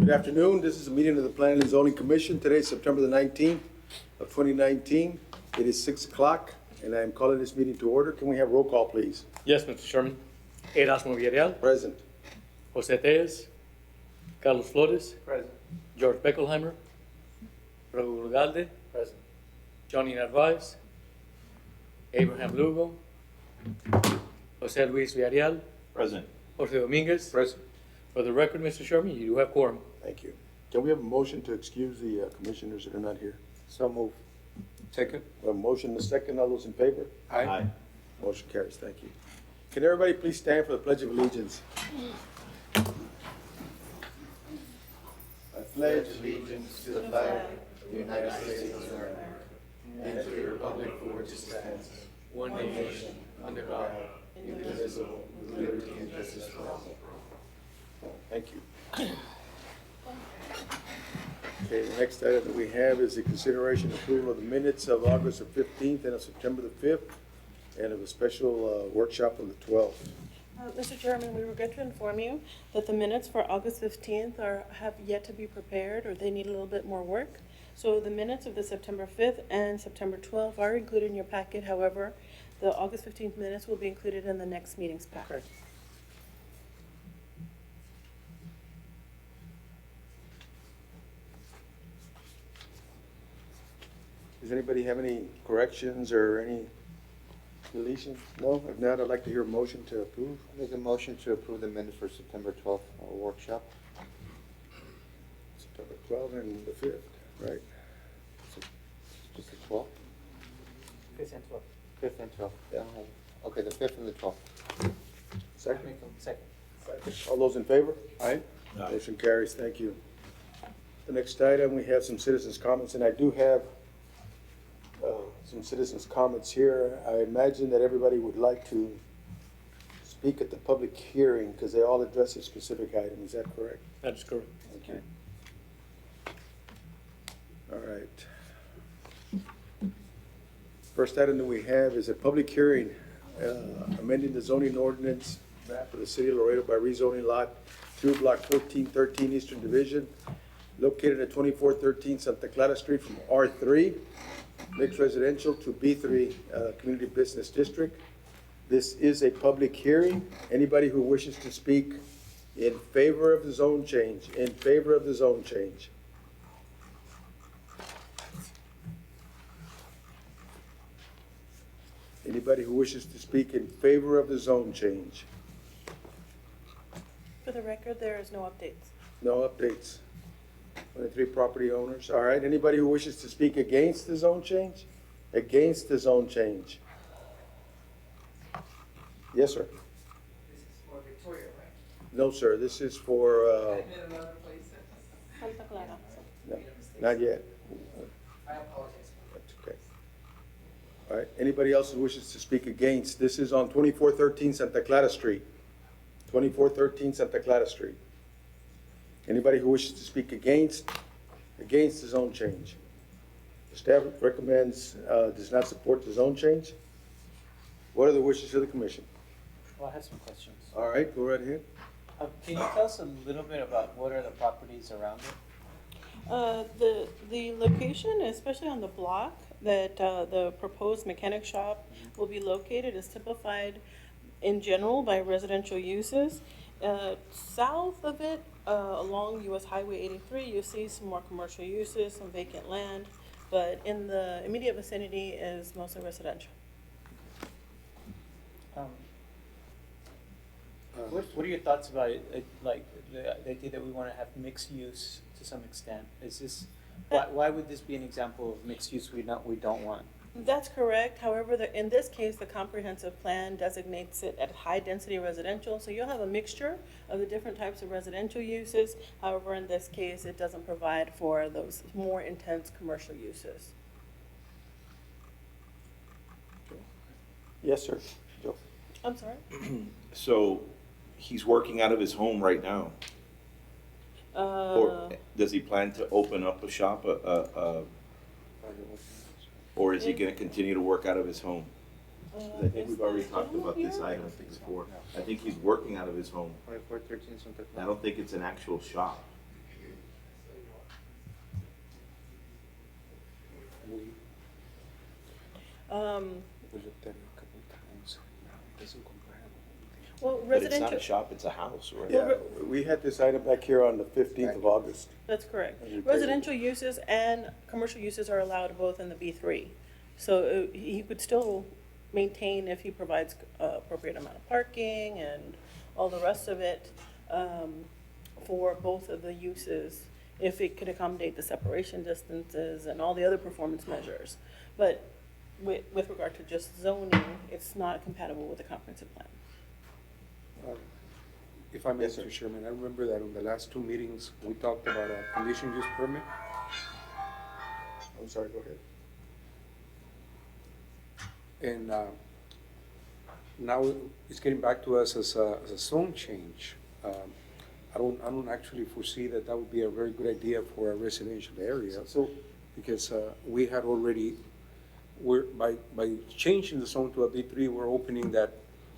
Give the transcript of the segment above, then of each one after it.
Good afternoon. This is a meeting of the Planning and Zoning Commission. Today is September the 19th of 2019. It is 6 o'clock, and I am calling this meeting to order. Can we have roll call, please? Yes, Mr. Chairman. Erasmo Villarreal, Present. Jose Tellez, Carlos Flores, Present. George Beckelheimer, Raul Galde, Present. Johnny Narvaez, Abraham Lugo, Jose Luis Villarreal, Present. Jorge Dominguez. Present. For the record, Mr. Chairman, you do have quorum. Thank you. Can we have a motion to excuse the commissioners that are not here? So move. Second. A motion and a second. All those in favor? Aye. Motion carries. Thank you. Can everybody please stand for the Pledge of Allegiance? I pledge allegiance to the flag of the United States of America and to the republic for which it stands, One nation, under God, indivisible, with liberty and justice for all. Thank you. Okay, the next item that we have is the consideration and approval of the minutes of August the 15th and of September the 5th, and of a special workshop on the 12th. Mr. Chairman, we regret to inform you that the minutes for August 15th have yet to be prepared, or they need a little bit more work. So the minutes of the September 5th and September 12th are included in your packet. However, the August 15th minutes will be included in the next meeting's packet. Does anybody have any corrections or any deletions? No? If not, I'd like to hear a motion to approve. Make a motion to approve the minutes for September 12th workshop. September 12th and the 5th, right? Just the 12th? 5th and 12th. 5th and 12th. Yeah. Okay, the 5th and the 12th. Second? Second. All those in favor? Aye. Motion carries. Thank you. The next item, we have some citizens' comments, and I do have some citizens' comments here. I imagine that everybody would like to speak at the public hearing because they all address a specific item. Is that correct? That is correct. Thank you. All right. First item that we have is a public hearing amending the zoning ordinance map of the city of Laredo by rezoning lot 2, block 1413 Eastern Division, located at 2413 Santa Clara Street from R3 mixed residential to B3 community business district. This is a public hearing. Anybody who wishes to speak in favor of the zone change, in favor of the zone change. Anybody who wishes to speak in favor of the zone change? For the record, there is no updates. No updates. 23 property owners. All right, anybody who wishes to speak against the zone change? Against the zone change? Yes, sir. This is for Victoria, right? No, sir, this is for, I've been another place. Santa Clara. no, not yet. I apologize. That's okay. All right, anybody else who wishes to speak against? This is on 2413 Santa Clara Street. 2413 Santa Clara Street. Anybody who wishes to speak against the zone change? The staff recommends, does not support the zone change. What are the wishes of the commission? Well, I have some questions. All right, go right ahead. Can you tell us a little bit about what are the properties around it? The location, especially on the block that the proposed mechanic shop will be located, is typified in general by residential uses. South of it, along US Highway 83, you see some more commercial uses, some vacant land, but in the immediate vicinity is mostly residential. What are your thoughts about it, like the idea that we want to have mixed use to some extent? Is this, why would this be an example of mixed use we don't want? That's correct. However, in this case, the comprehensive plan designates it at high-density residential, so you'll have a mixture of the different types of residential uses. However, in this case, it doesn't provide for those more intense commercial uses. Yes, sir. Joe. I'm sorry? So he's working out of his home right now? Or does he plan to open up a shop, or is he gonna continue to work out of his home? I think we've already talked about this item before. I think he's working out of his home. 2413 Santa I Clara. don't think it's an actual shop. Um, looked at it a couple of times. It doesn't compare. well, But it's not residential, a shop, it's a house, right? Yeah, we had this item back here on the 15th of August. that's correct. And we tabled Residential uses and commercial uses are allowed both in the B3. So he could still maintain if he provides appropriate amount of parking and all the rest of it for both of the uses, if it could accommodate the separation distances and all the other performance measures. But with regard to just zoning, it's not compatible with the comprehensive plan. If I may, Yes, sir. Mr. Chairman, I remember that on the last two meetings, we talked about a conditional use permit. I'm sorry, go ahead. And now it's getting back to us as a zone change. I don't actually foresee that would be a very good idea for a residential area. So, Because we had already, by changing the zone to a B3, we're opening that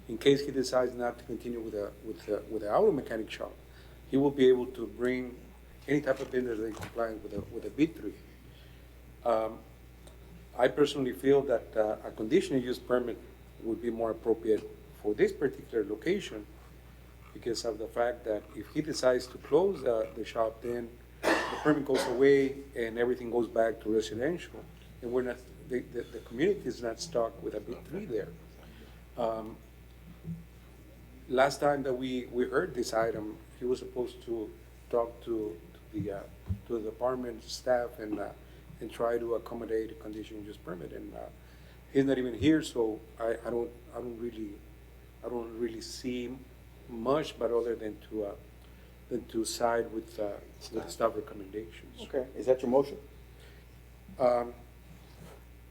in case he decides not to continue with the auto mechanic shop, he will be able to bring any type of business in compliance with a B3. I personally feel that a conditional use permit would be more appropriate for this particular location because of the fact that if he decides to close the shop, then the permit goes away and everything goes back to residential. And we're not, the community is not stuck with a B3 there. Last time that we heard this item, he was supposed to talk to the department staff and try to accommodate a conditional use permit. And he's not even here, so I don't really see much, but other than to side with the staff recommendations. okay, is that your motion?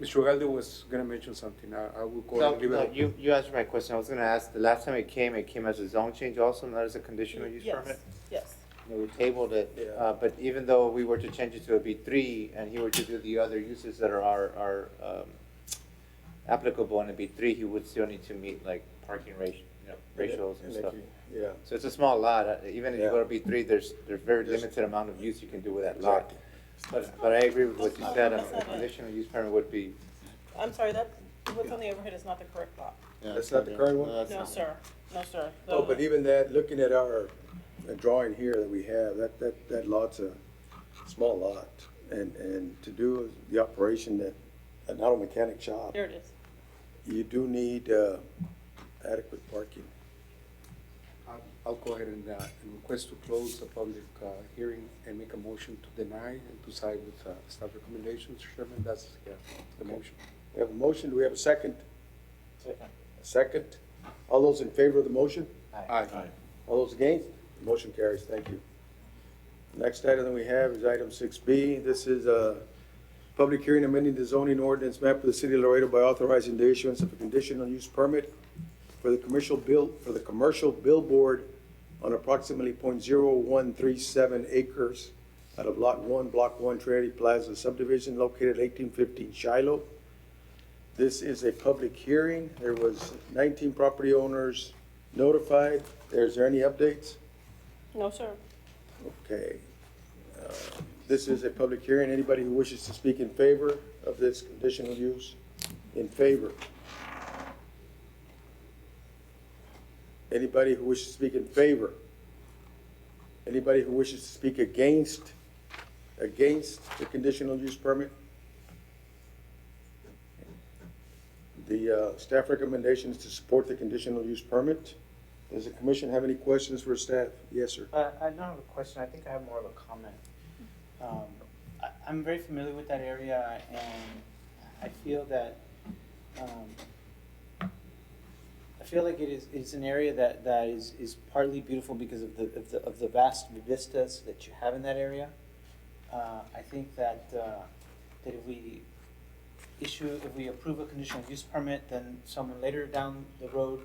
Mr. Ugalde was gonna mention something. I will go ahead and leave it. You answered my question. I was gonna ask, the last time it came as a zone change also, not as a conditional use permit? Yes. And we tabled it, Yeah. but even though we were to change it to a B3 and he were to do the other uses that are applicable in a B3, he would still need to meet like parking ratios and stuff. Yeah. So it's a small lot. Even if you Yeah. go to B3, there's very limited amount of use you can do with that lot. But I agree with what you said. A conditional use permit would be. I'm sorry, what's on the overhead is not the correct lot. That's not the current one? No, sir. No, sir. Oh, but even that, looking at our drawing here that we have, that lot's a small lot. And to do the operation that, an auto mechanic shop, There it is. you do need adequate parking. I'll go ahead and request to close the public hearing and make a motion to deny and to side with staff recommendations. Chairman, that's the motion. We have a motion, do we have a second? Second. A second? All those in favor of the motion? Aye. All those against? The motion carries, thank you. Next item that we have is item 6B. This is a public hearing amending the zoning ordinance map of the city of Laredo by authorizing the issuance of a conditional use permit for the commercial billboard on approximately .0137 acres out of Lot 1, Block 1, Trinity Plaza subdivision located at 1815 Shiloh. This is a public hearing. There was 19 property owners notified. Is there any updates? No, sir. Okay. This is a public hearing. Anybody who wishes to speak in favor of this conditional use? In favor? Anybody who wishes to speak in favor? Anybody who wishes to speak against the conditional use permit? The staff recommendation is to support the conditional use permit. Does the commission have any questions for staff? Yes, sir. I don't have a question, I think I have more of a comment. I'm very familiar with that area and I feel that, I feel like it's an area that is partly beautiful because of the vast vistas that you have in that area. I think that if we approve a conditional use permit, then someone later down the road,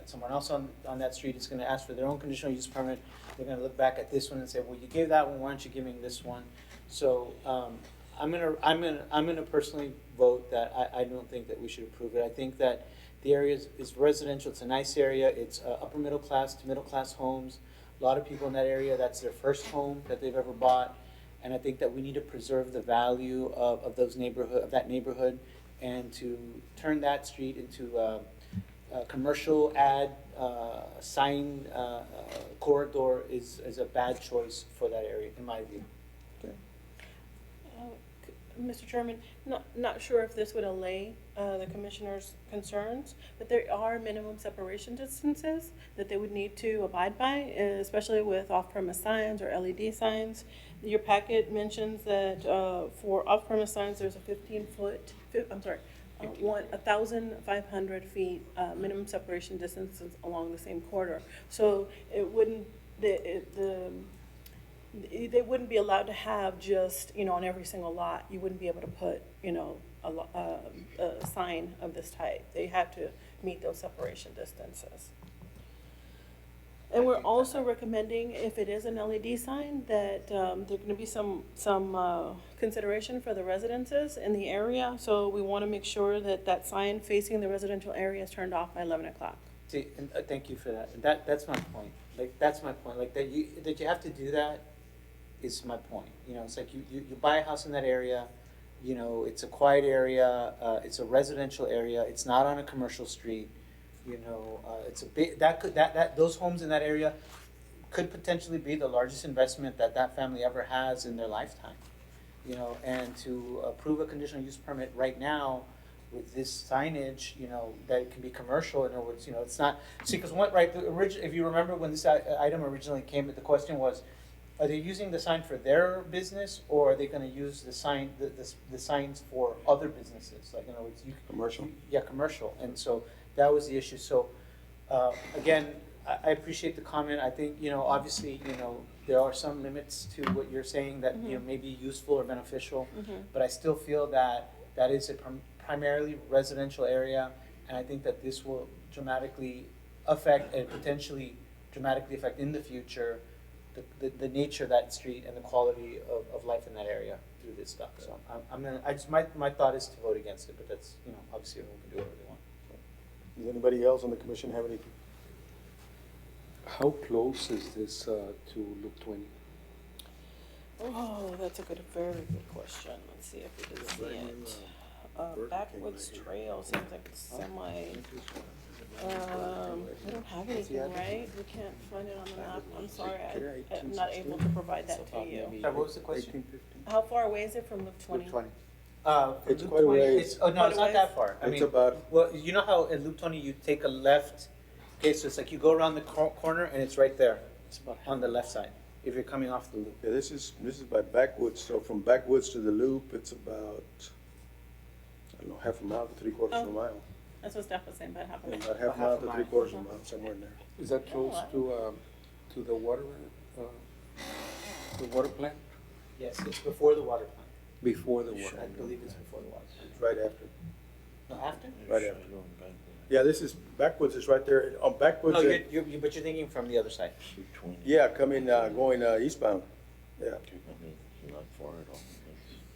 someone else on that street is gonna ask for their own conditional use permit. They're gonna look back at this one and say, well, you gave that one, why aren't you giving this one? So, I'm gonna personally vote that I don't think that we should approve it. I think that the area is residential, it's a nice area, it's upper middle class to middle class homes. A lot of people in that area, that's their first home that they've ever bought. And I think that we need to preserve the value of that neighborhood, and to turn that street into a commercial sign corridor is a bad choice for that area, in my view. Mr. Chairman, not sure if this would allay the commissioner's concerns, but there are minimum separation distances that they would need to abide by, especially with off-premise signs or LED signs. Your packet mentions that for off-premise signs, there's a 1,500 feet minimum separation distances along the same corridor. So it wouldn't, they wouldn't be allowed to have just, on every single lot, you wouldn't be able to put, a sign of this type. They have to meet those separation distances. And we're also recommending, if it is an LED sign, that there's gonna be some consideration for the residences in the area. So we wanna make sure that that sign facing the residential area is turned off by 11 o'clock. See, and thank you for that. And that's my point. That's my point. That you have to do that is my point. It's like you buy a house in that area, it's a quiet area, it's a residential area, it's not on a commercial street. It's a big, those homes in that area could potentially be the largest investment that family ever has in their lifetime. And to approve a conditional use permit right now with this signage, that it can be commercial, in other words, it's not, see, because if you remember when this item originally came, the question was, are they using the sign for their business, or are they gonna use the signs for other businesses? Like, in other words, Commercial. Yeah, commercial, and so that was the issue. So, again, I appreciate the comment. I think, obviously, there are some limits to what you're saying that, may be useful or beneficial, but I still feel that is a primarily residential area, and I think that this will dramatically affect, and potentially dramatically affect in the future, the nature of that street and the quality of life in that area through this stuff. So my thought is to vote against it, but that's, obviously everyone can do whatever they want. Does anybody else on the commission have anything? How close is this to Loop 20? Oh, that's a very good question. Let's see if we can see it. Backwoods Trail seems like it's semi. We don't have anything, right? We can't find it on the map. I'm sorry, I'm not able to provide that to you. Sorry, what was the question? How far away is it from Loop 20? Loop 20. It's Loop quite a 20, ways. no, it's not that far. It's about, Well, you know how in Loop 20 you take a left, okay, so it's like you go around the corner and it's right there. It's on the left side, if you're coming off the loop. yeah, this is by Backwoods, so from Backwoods to the loop, it's about, I don't know, half a mile to 3/4 of a mile. That's what Steph was saying, about half a Yeah, mile. about half a mile to 3/4 of a mile, somewhere in there. Is that close to the water plant? Yes, it's before the water plant. Before the water I plant? believe it's before the water plant. It's right after, No, after? right after. Yeah, this is, Backwoods is right there, on Backwoods, No, but you're thinking from the other side. yeah, coming, going eastbound, yeah. Not far at all.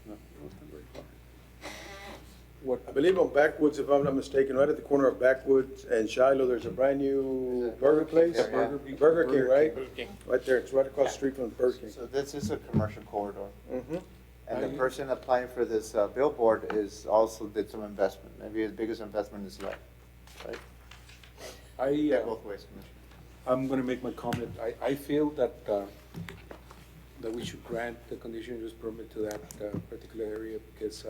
No, it's not very far. What, I believe on Backwoods, if I'm not mistaken, right at the corner of Backwoods and Shiloh, there's a brand new burger place. Yeah, yeah. Burger King, right? Burger King. Right there, it's right across the street from the Burger King. So this is a commercial corridor, Mm-hmm. and the person applying for this billboard also did some investment. Maybe his biggest investment is life, right? Yeah, both ways, Commissioner. I'm gonna make my comment. I feel that we should grant the conditional use permit to that particular area, because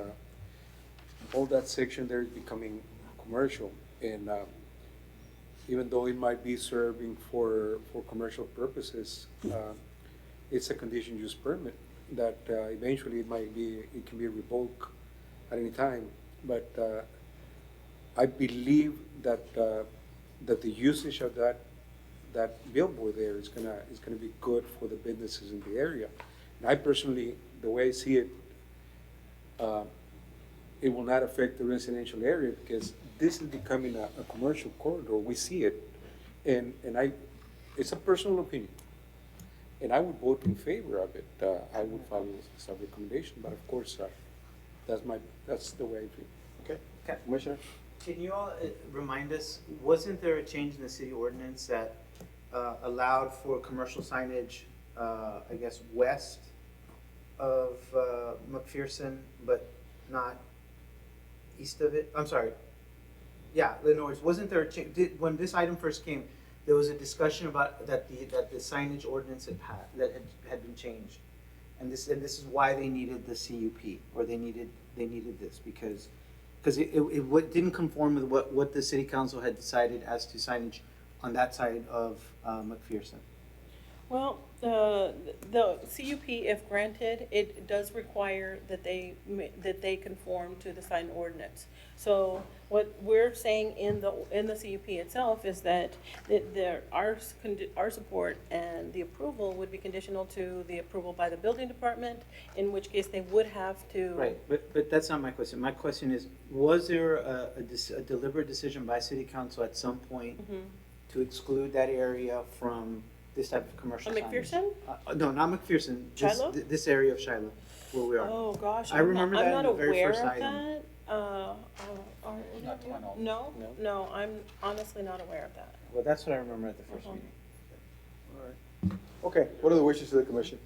all that section there is becoming commercial, and even though it might be serving for commercial purposes, it's a conditional use permit that eventually it can be revoked at any time. But I believe that the usage of that billboard there is gonna be good for the businesses in the area. And I personally, the way I see it, it will not affect the residential area, because this is becoming a commercial corridor. We see it, and it's a personal opinion, and I would vote in favor of it. I would follow this recommendation, but of course, that's the way I feel. Okay, Okay. Commissioner? Can you all remind us, wasn't there a change in the city ordinance that allowed for commercial signage, I guess, west of McPherson, but not east of it. I'm sorry. Yeah, Lenore's. Wasn't there a when this item first came, there was a discussion about that the signage ordinance had been changed, and this is why they needed the CUP, or they needed this because it didn't conform with what the city council had decided as to signage on that side of McPherson. Well, the CUP, if granted, it does require that they conform to the sign ordinance. So what we're saying in the CUP itself is that our support and the approval would be conditional to the approval by the building department, in which case they would have to. Right, but that's not my question. My question is, was there a deliberate decision by city council at some point to exclude that area from this type of commercial On signage? McPherson? No, not McPherson. Shiloh? This area of Shiloh, where we are. Oh, gosh. I remember that in I'm the not very aware first of item. that. Not to my knowledge. No, No? no, I'm honestly not aware of that. Well, that's what I remember at the first Uh-huh. meeting. All right. Okay, what are the wishes of the commission?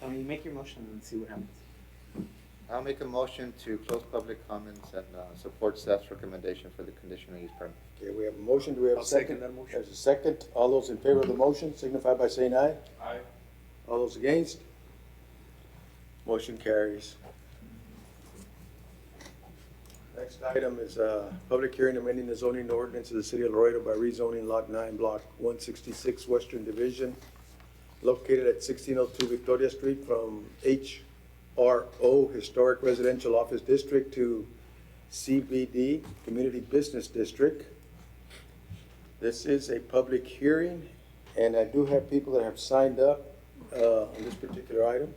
I mean, make your motion and see what happens. I'll make a motion to close public comments and support staff's recommendation for the conditional use permit. Okay, we have a motion, do we have a I'll second? second that motion. There's a second, all those in favor of the motion signify by saying aye. Aye. All those against? Motion carries. Next item is public hearing amending the zoning ordinance of the city of Laredo by rezoning Lot 9, Block 166, Western Division, located at 1602 Victoria Street from HRO, Historic Residential Office District, to CBD, Community Business District. This is a public hearing, and I do have people that have signed up on this particular item.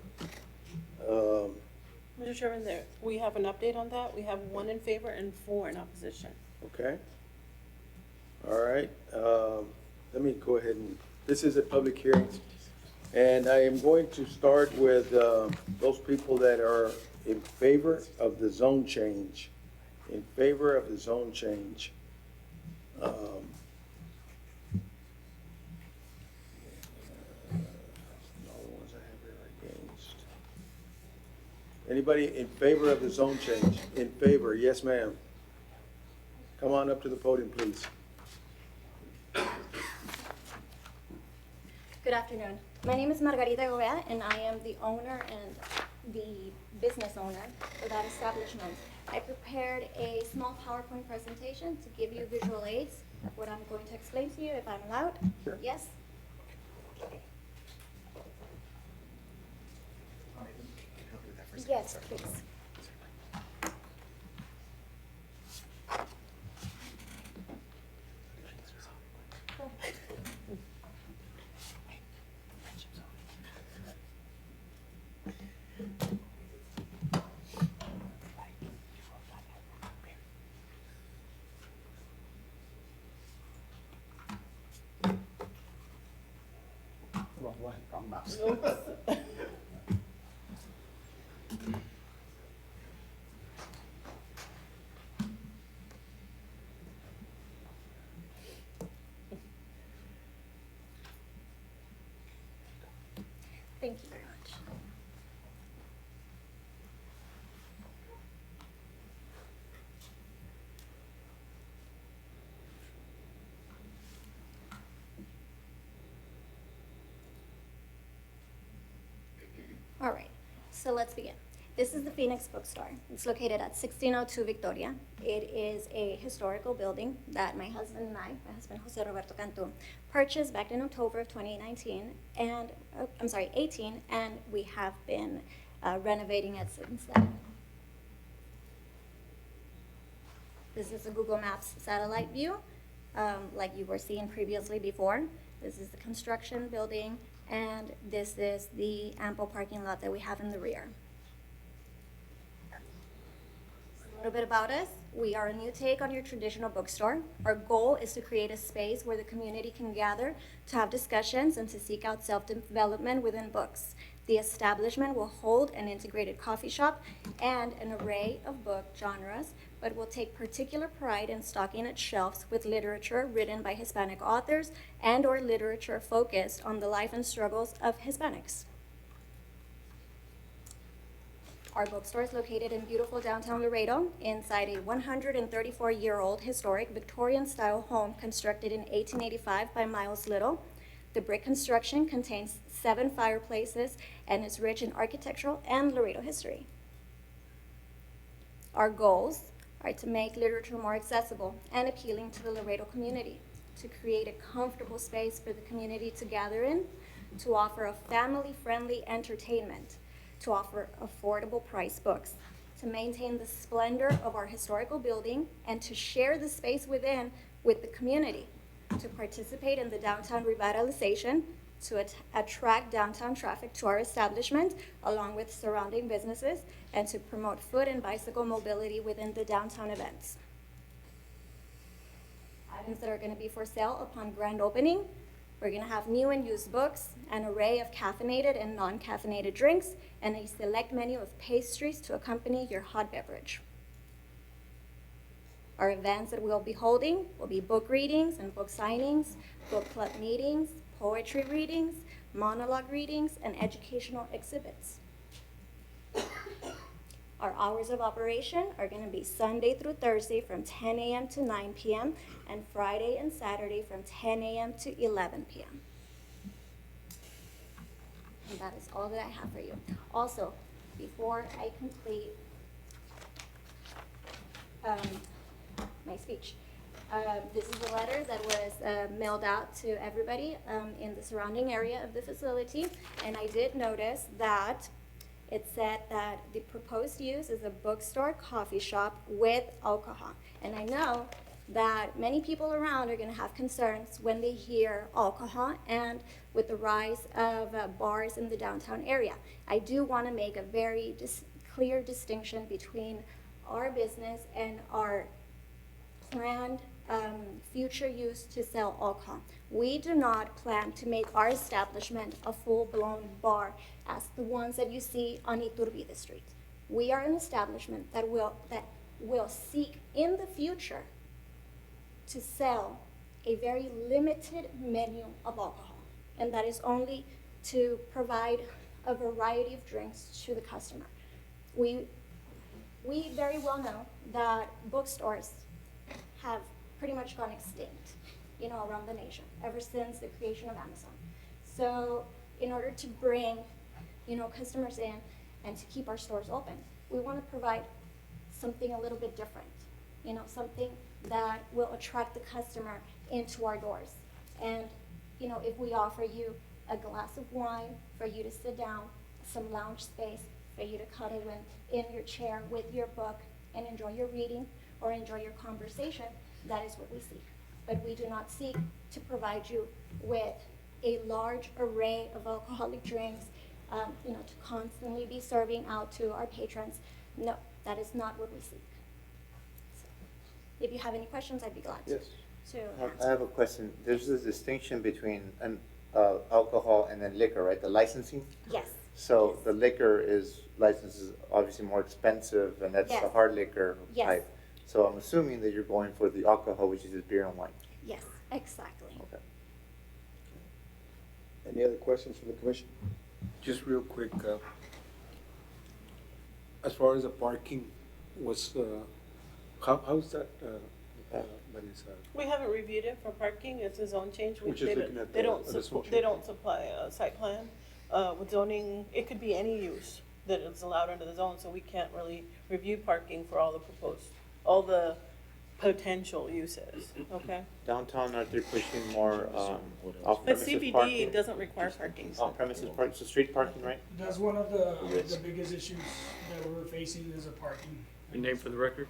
Mr. Chairman, we have an update on that. We have 1 in favor and 4 in opposition. Okay. All right. Let me go ahead and, this is a public hearing. And I am going to start with those people that are in favor of the zone change. In favor of the zone change. Anybody in favor of the zone change? In favor, yes, ma'am. Come on up to the podium, please. Good afternoon. My name is Margarita Gobea, and I am the owner and the business owner for that establishment. I prepared a small PowerPoint presentation to give you visual aids of what I'm going to explain to you, if I'm allowed. Sure. Yes? Yes, please. Wrong mouse. Thank you very much. All right, so let's begin. This is the Phoenix Bookstore. It's located at 1602 Victoria. It is a historical building that my husband, Jose Roberto Cantu, purchased back in October of 2019, and, 18, and we have been renovating it since then. This is a Google Maps satellite view, like you were seeing previously before. This is the construction building, and this is the ample parking lot that we have in the rear. A little bit about us. We are a new take on your traditional bookstore. Our goal is to create a space where the community can gather to have discussions and to seek out self-development within books. The establishment will hold an integrated coffee shop and an array of book genres, but will take particular pride in stocking its shelves with literature written by Hispanic authors and/or literature focused on the life and struggles of Hispanics. Our bookstore is located in beautiful downtown Laredo inside a 134-year-old historic Victorian-style home constructed in 1885 by Miles Little. The brick construction contains 7 fireplaces and is rich in architectural and Laredo history. Our goals are to make literature more accessible and appealing to the Laredo community, to create a comfortable space for the community to gather in, to offer a family-friendly entertainment, to offer affordable price books, to maintain the splendor of our historical building, and to share the space within with the community, to participate in the downtown revitalization, to attract downtown traffic to our establishment, along with surrounding businesses, and to promote foot and bicycle mobility within the downtown events. Items that are going to be for sale upon grand opening: we're going to have new and used books, an array of caffeinated and non-caffeinated drinks, and a select menu of pastries to accompany your hot beverage. Our events that we'll be holding will be book readings and book signings, book club meetings, poetry readings, monologue readings, and educational exhibits. Our hours of operation are going to be Sunday through Thursday from 10 a.m. to 9 p.m. and Friday and Saturday from 10 a.m. to 11 p.m. And that is all that I have for you. Also, before I complete my speech, this is a letter that was mailed out to everybody in the surrounding area of the facility, and I did notice that it said that the proposed use is a bookstore coffee shop with alcohol. And I know that many people around are going to have concerns when they hear alcohol and with the rise of bars in the downtown area. I do want to make a very clear distinction between our business and our planned future use to sell alcohol. We do not plan to make our establishment a full-blown bar as the ones that you see on Iturbide Street. We are an establishment that will seek in the future to sell a very limited menu of alcohol, and that is only to provide a variety of drinks to the customer. We very well know that bookstores have pretty much gone extinct, around the nation ever since the creation of Amazon. So in order to bring, customers in and to keep our stores open, we want to provide something a little bit different, something that will attract the customer into our doors. And, if we offer you a glass of wine for you to sit down, some lounge space for you to cuddle in your chair with your book and enjoy your reading or enjoy your conversation, that is what we seek. But we do not seek to provide you with a large array of alcoholic drinks, to constantly be serving out to our patrons. No, that is not what we seek. So, if you have any questions, I'd be glad to I have a question. There's a distinction between alcohol and then liquor, right? The licensing? Yes. So Yes. the liquor license is obviously more expensive, and that's the Yes. hard liquor Yes. type. So I'm assuming that you're going for the alcohol, which is beer and wine. Yes, exactly. Okay. Any other questions from the commission? Just real quick, as far as the parking was, how's that, Vanessa? We haven't reviewed it for parking, it's a zone change. We're just looking at the zone They change. don't supply a site plan. With zoning, it could be any use that is allowed under the zone, so we can't really review parking for all the potential uses, okay? Downtown, are they pushing more But off-premises CBD parking? doesn't require parking. Off-premises parking, so street parking, right? That's one of the biggest issues that we're facing is the parking. Your name for the record?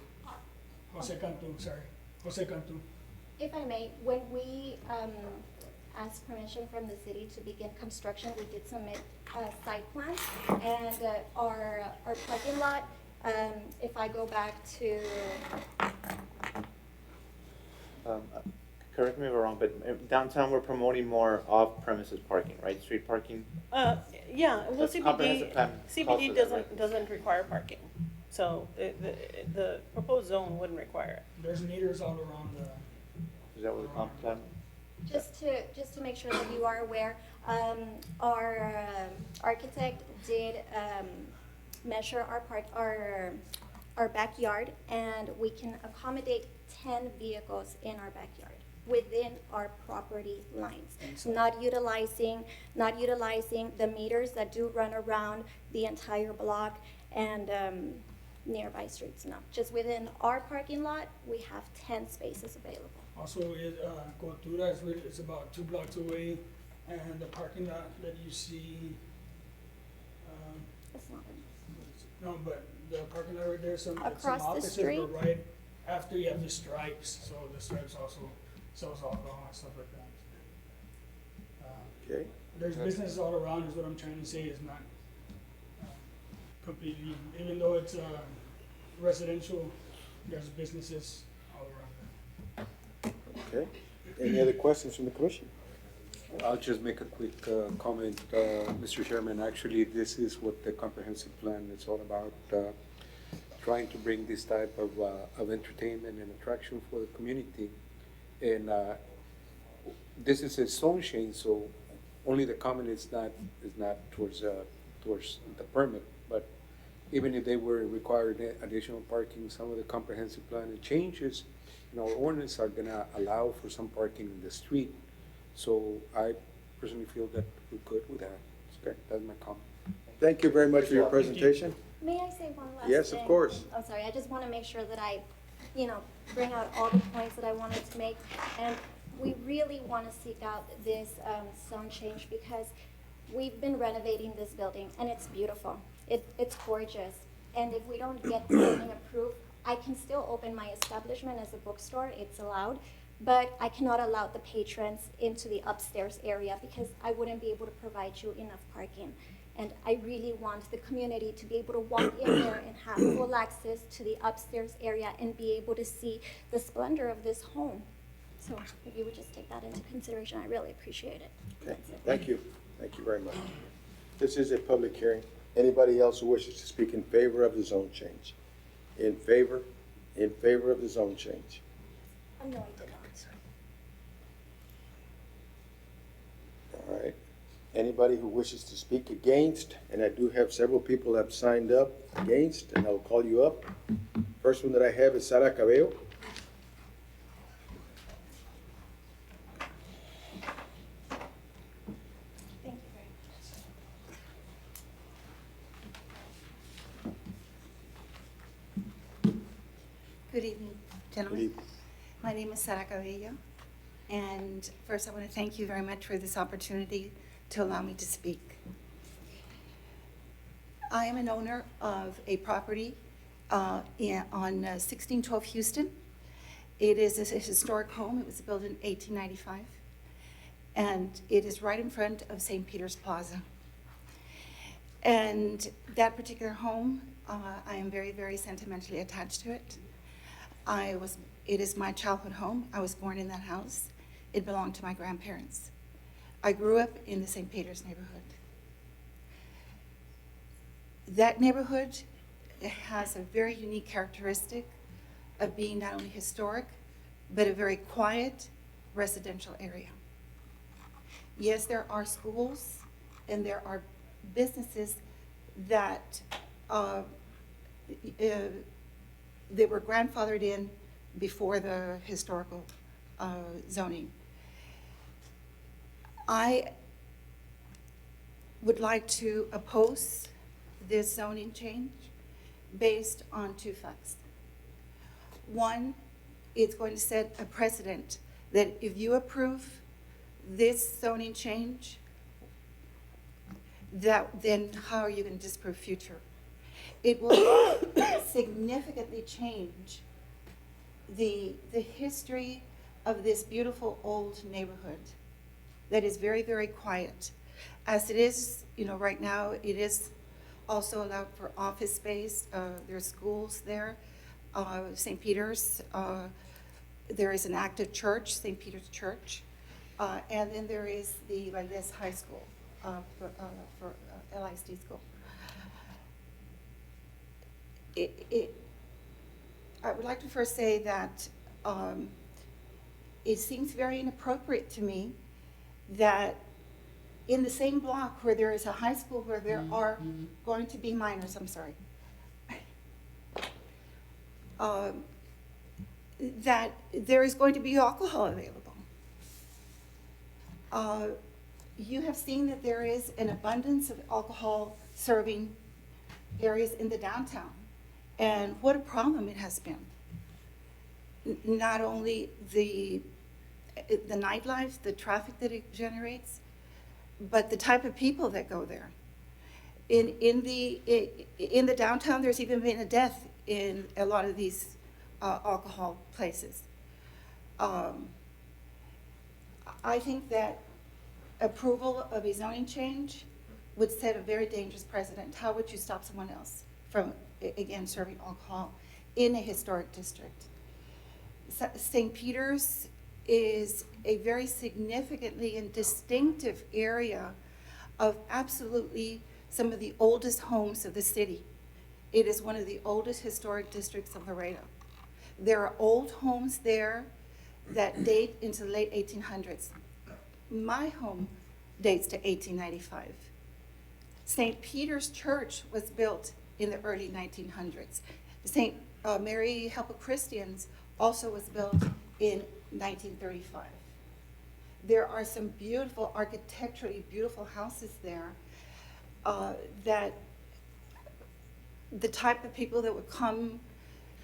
Jose Cantu, sorry. Jose Cantu. If I may, when we asked permission from the city to begin construction, we did submit a site plan, and our parking lot, if I go back to, Correct correct me if I'm wrong, but downtown, we're promoting more off-premises parking, right? Street parking? Yeah, well, That's comprehensive plan calls CBD for that, right? doesn't require parking. So the proposed zone wouldn't require it. There's meters all around the, Is that what the comp plan? Just to make sure that you are aware, our architect did measure our backyard, and we can accommodate 10 vehicles in our backyard within our property lines. Not utilizing the meters that do run around the entire block and nearby streets, no. Just within our parking lot, we have 10 spaces available. also Cultura is really, it's about 2 blocks away, and the parking lot that you see, It's not no, but the parking lot right there, some Across the offices, street? but right after you have the stripes, so the stripes also sells alcohol and stuff like that. Okay, There's businesses all around, is what I'm trying to say, is not completely, even though it's residential, there's businesses all around there. okay. Any other questions from the commission? I'll just make a quick comment, Mr. Chairman. Actually, this is what the comprehensive plan is all about, trying to bring this type of entertainment and attraction for the community. And this is a zone change, so only the comment is not towards the permit. But even if they were required additional parking, some of the comprehensive plan and changes in our ordinance are gonna allow for some parking in the street. So I personally feel that we're good with that. Okay, that's my comment. Thank you very much for your presentation. May I say one last thing? Yes, of course. I'm sorry, I just want to make sure that I, bring out all the points that I wanted to make. And we really want to seek out this zone change because we've been renovating this building and it's beautiful. It's gorgeous. And if we don't get the zoning approved, I can still open my establishment as a bookstore, it's allowed. But I cannot allow the patrons into the upstairs area because I wouldn't be able to provide you enough parking. And I really want the community to be able to walk in there and have full access to the upstairs area and be able to see the splendor of this home. So if you would just take that into consideration, I really appreciate it. Okay, thank you. Thank you very much. This is a public hearing. Anybody else who wishes to speak in favor of the zone change? In favor of the zone change? Oh, no, I did not. All right. Anybody who wishes to speak against, and I do have several people that have signed up against, and I'll call you up. First one that I have is Sara Cabello. Thank you very much. Good evening, Good gentlemen. evening. My name is Sara Cabello, and first I want to thank you very much for this opportunity to allow me to speak. I am an owner of a property on 1612 Houston. It is a historic home. It was built in 1895, and it is right in front of St. Peter's Plaza. And that particular home, I am very, very sentimentally attached to it. It is my childhood home. I was born in that house. It belonged to my grandparents. I grew up in the St. Peter's neighborhood. That neighborhood has a very unique characteristic of being not only historic, but a very quiet residential area. Yes, there are schools and there are businesses that they were grandfathered in before the historical zoning. I would like to oppose this zoning change based on two facts. One, it's going to set a precedent that if you approve this zoning change, then how are you going to disprove future? It will significantly change the history of this beautiful old neighborhood that is very, very quiet. As it is, right now, it is also allowed for office space. There's schools there. St. Peter's there is an active church, St. Peter's Church, and then there is the Valdez High School for LISD school. I would like to first say that it seems very inappropriate to me that in the same block where there is a high school where there are going to be minors, I'm sorry, that there is going to be alcohol available. You have seen that there is an abundance of alcohol serving areas in the downtown, and what a problem it has been. Not only the nightlife, the traffic that it generates, but the type of people that go there. In the downtown, there's even been a death in a lot of these alcohol places. I think that approval of a zoning change would set a very dangerous precedent. How would you stop someone else from, again, serving alcohol in a historic district? St. Peter's is a very significantly and distinctive area of absolutely some of the oldest homes of the city. It is one of the oldest historic districts of Laredo. There are old homes there that date into the late 1800s. My home dates to 1895. St. Peter's Church was built in the early 1900s. St. Mary Help of Christians also was built in 1935. There are some beautiful, architecturally beautiful houses there that the type of people that would come,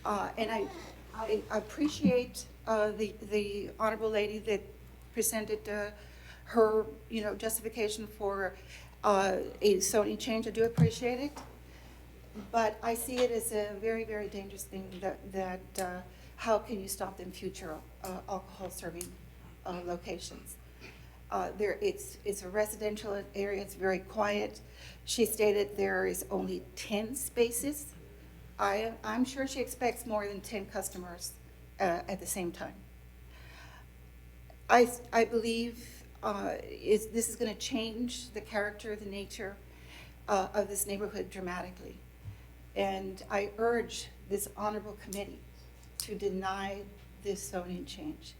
and I appreciate the honorable lady that presented her, justification for a zoning change. I do appreciate it, but I see it as a very, very dangerous thing that how can you stop in future alcohol serving locations? It's a residential area, it's very quiet. She stated there is only 10 spaces. I'm sure she expects more than 10 customers at the same time. I believe this is going to change the character, the nature of this neighborhood dramatically. And I urge this honorable committee to deny this zoning change.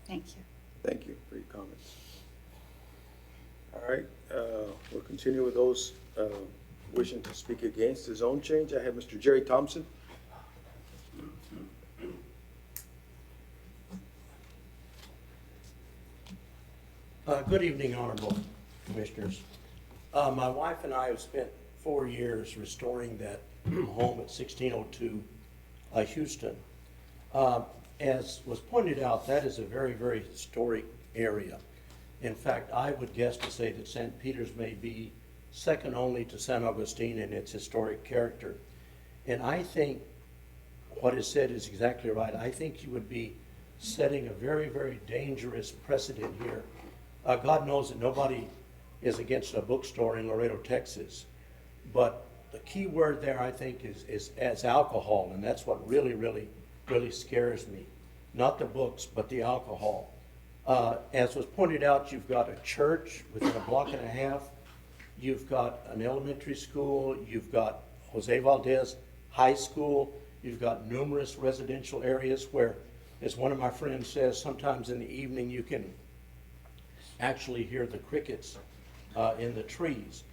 Thank you. Thank you for your comments. All right, we'll continue with those wishing to speak against the zone change. I have Mr. Jerry Thompson. Good evening, Honorable Commissioners. My wife and I have spent 4 years restoring that home at 1602 Houston. As was pointed out, that is a very, very historic area. In fact, I would guess to say that St. Peter's may be second only to San Agustin in its historic character. And I think what is said is exactly right. I think you would be setting a very, very dangerous precedent here. God knows that nobody is against a bookstore in Laredo, Texas. But the key word there, I think, is as alcohol, and that's what really, really, really scares me. Not the books, but the alcohol. As was pointed out, you've got a church within a block and a half. You've got an elementary school. You've got Jose Valdez High School. You've got numerous residential areas where, as one of my friends says, sometimes in the evening you can actually hear the crickets in the trees.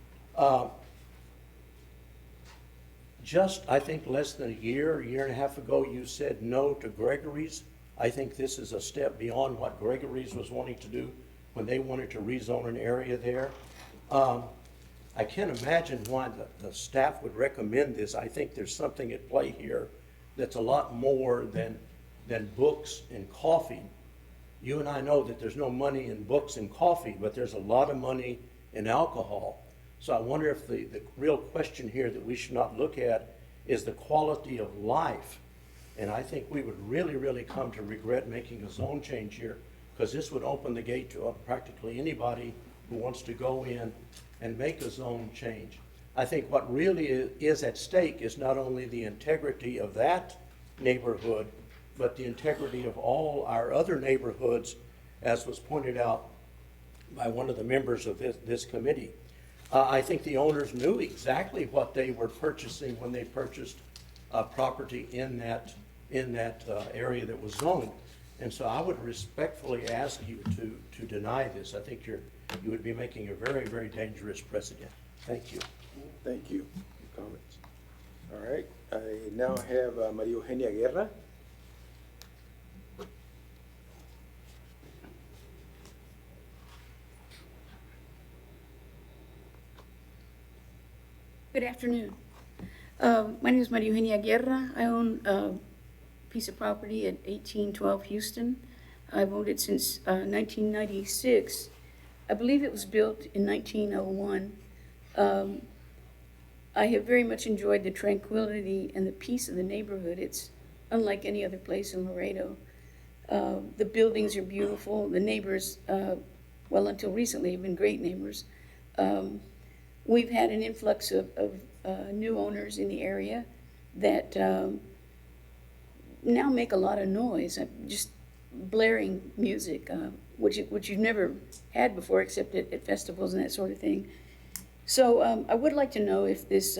Just, I think, less than a year and a half ago, you said no to Gregory's. I think this is a step beyond what Gregory's was wanting to do when they wanted to rezone an area there. I can't imagine why the staff would recommend this. I think there's something at play here that's a lot more than books and coffee. You and I know that there's no money in books and coffee, but there's a lot of money in alcohol. So I wonder if the real question here that we should not look at is the quality of life. And I think we would really, really come to regret making a zone change here, because this would open the gate to practically anybody who wants to go in and make a zone change. I think what really is at stake is not only the integrity of that neighborhood, but the integrity of all our other neighborhoods, as was pointed out by one of the members of this committee. I think the owners knew exactly what they were purchasing when they purchased property in that area that was zoned. And so I would respectfully ask you to deny this. I think you would be making a very, very dangerous precedent. Thank you. Thank you. Your comments. All right, I now have Maria Eugenia Guerra. Good afternoon. My name is Maria Eugenia Guerra. I own a piece of property at 1812 Houston. I've owned it since 1996. I believe it was built in 1901. I have very much enjoyed the tranquility and the peace of the neighborhood. It's unlike any other place in Laredo. The buildings are beautiful. The neighbors, well, until recently, have been great neighbors. We've had an influx of new owners in the area that now make a lot of noise, just blaring music, which you've never had before except at festivals and that sort of thing. So I would like to know if this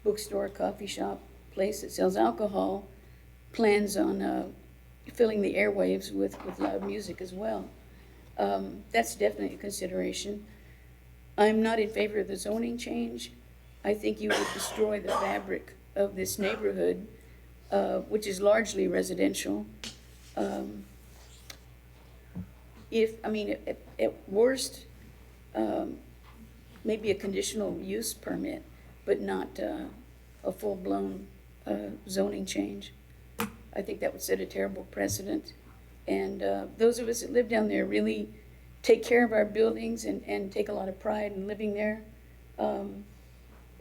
bookstore, coffee shop, place that sells alcohol plans on filling the airwaves with loud music as well. That's definitely a consideration. I'm not in favor of the zoning change. I think you would destroy the fabric of this neighborhood, which is largely residential. At worst, maybe a conditional use permit, but not a full-blown zoning change. I think that would set a terrible precedent. And those of us that live down there really take care of our buildings and take a lot of pride in living there.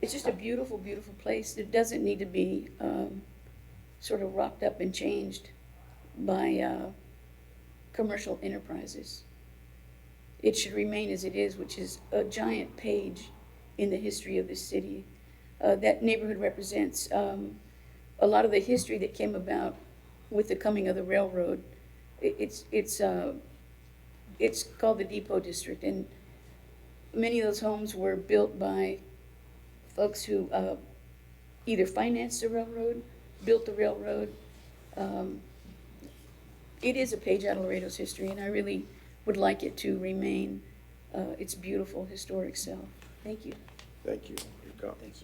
It's just a beautiful, beautiful place. It doesn't need to be sort of rocked up and changed by commercial enterprises. It should remain as it is, which is a giant page in the history of this city. That neighborhood represents a lot of the history that came about with the coming of the railroad. It's called the Depot District, and many of those homes were built by folks who either financed the railroad, built the railroad. It is a page out of Laredo's history, and I really would like it to remain its beautiful historic self. Thank you. Thank you. Your comments.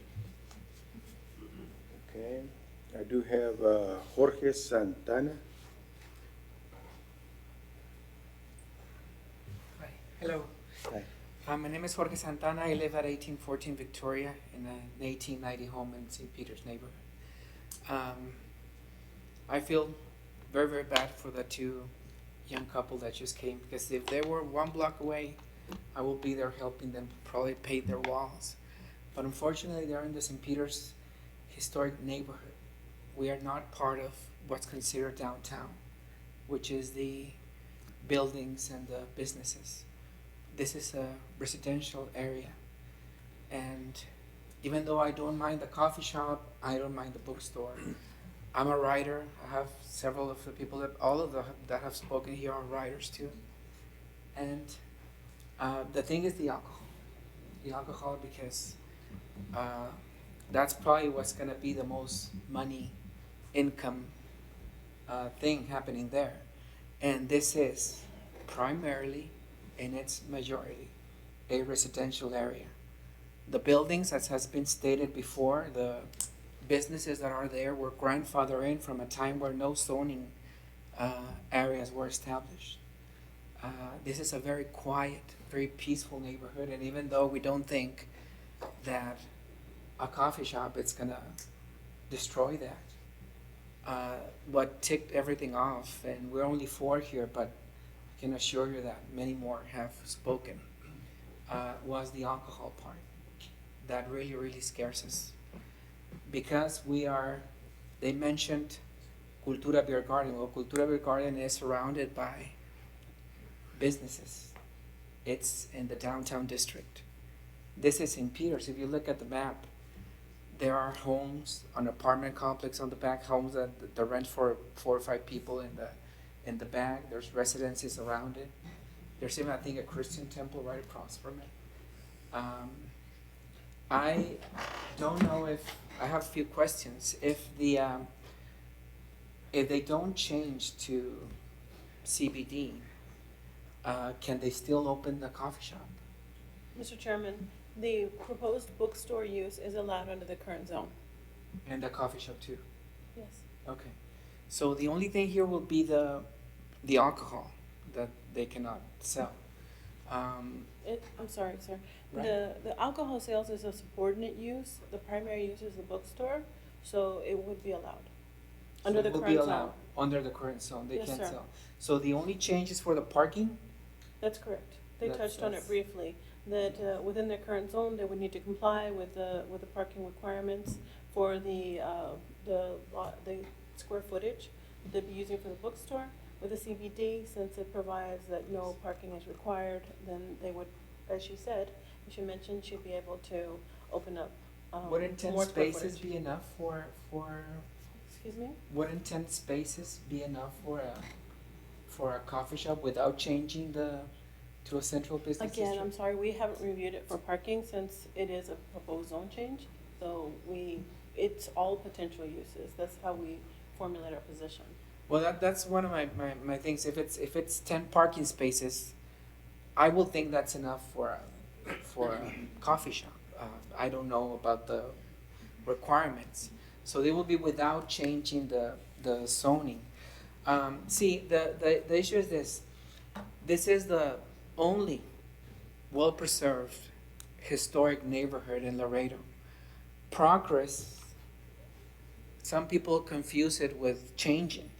Okay, I do have Jorge Santana. Hi. Hello. Hi. My name is Jorge Santana. I live at 1814 Victoria in an 1890 home in St. Peter's neighborhood. I feel very, very bad for the two young couple that just came, because if they were 1 block away, I will be there helping them probably paint their walls. But unfortunately, they're in the St. Peter's historic neighborhood. We are not part of what's considered downtown, which is the buildings and the businesses. This is a residential area. And even though I don't mind the coffee shop, I don't mind the bookstore. I'm a writer. I have several of the people that have spoken here are writers too. And the thing is the alcohol. The alcohol, because that's probably what's gonna be the most money income thing happening there. And this is primarily, in its majority, a residential area. The buildings, as has been stated before, the businesses that are there were grandfathered in from a time where no zoning areas were established. This is a very quiet, very peaceful neighborhood, and even though we don't think that a coffee shop is gonna destroy that, what ticked everything off, and we're only 4 here, but I can assure you that many more have spoken, was the alcohol part. That really, really scares us. Because they mentioned Cultura Beer Garden. Well, Cultura Beer Garden is surrounded by businesses. It's in the downtown district. This is St. Peter's. If you look at the map, there are homes, an apartment complex on the back, homes that the rent for 4 or 5 people in the back. There's residences around it. There's even, I think, a Christian temple right across from it. I don't know if, I have a few questions. If they don't change to CBD, can they still open the coffee shop? Mr. Chairman, the proposed bookstore use is allowed under the current zone. And the coffee shop too? Yes. Okay. So the only thing here will be the alcohol that they cannot sell. I'm sorry, sir. Right. The alcohol sales is a subordinate use. The primary use is the bookstore, so it would be allowed under the So it will current be zone. allowed under the current zone. They Yes, can't sir. sell. So the only change is for the parking? That's correct. They That's- touched on it briefly, that within their current zone, they would need to comply with the parking requirements for the square footage they'd be using for the bookstore. With the CBD, since it provides that no parking is required, then they would, as she said, as she mentioned, she'd be able to open up Wouldn't 10 more square spaces footage. be enough for Excuse me? wouldn't 10 spaces be enough for a coffee shop without changing to a central business Again, district? I'm sorry, we haven't reviewed it for parking since it is a proposed zone change. So it's all potential uses. That's how we formulate our position. Well, that's one of my things. If it's 10 parking spaces, I will think that's enough for a coffee shop. I don't know about the requirements, so they will be without changing the zoning. See, the issue is this. This is the only well-preserved historic neighborhood in Laredo. Progress, some people confuse it with changing.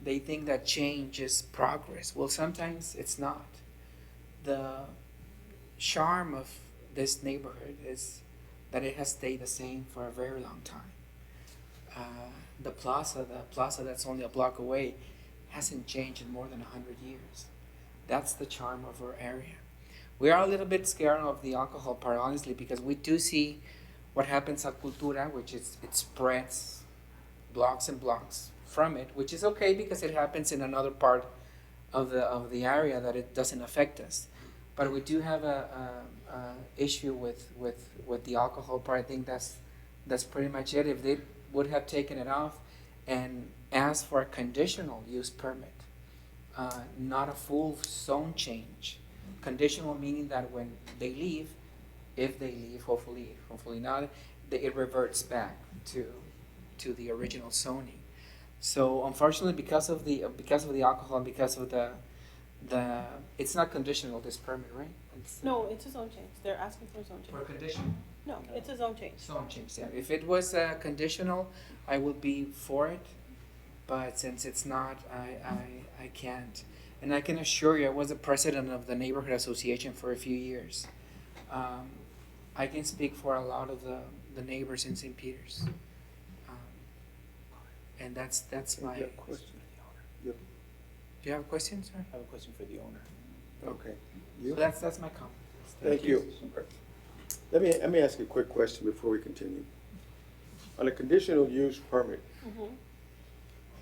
They think that change is progress. Well, sometimes it's not. The charm of this neighborhood is that it has stayed the same for a very long time. The plaza that's only a block away hasn't changed in more than 100 years. That's the charm of our area. We are a little bit scared of the alcohol part, honestly, because we do see what happens at Cultura, which is it spreads blocks and blocks from it, which is okay because it happens in another part of the area that it doesn't affect us. But we do have a issue with the alcohol part. I think that's pretty much it. If they would have taken it off and asked for a conditional use permit, not a full zone change. Conditional meaning that when they leave, if they leave, hopefully not, it reverts back to the original zoning. So unfortunately, because of the alcohol and because of the it's not conditional, this permit, right? No, it's a zone change. They're asking for a zone change. For a condition? No, it's a zone change. Zone change, yeah. If it was conditional, I would be for it, but since it's not, I can't. And I can assure you, I was the president of the neighborhood association for a few years. I can speak for a lot of the neighbors in St. Peters. And that's my. You have a question? Yep. Do you have a question, sir? I have a question for the owner. Okay. So You? that's my comment. Thank you. Let me ask you a quick question before we continue. On a conditional use permit, Mhm.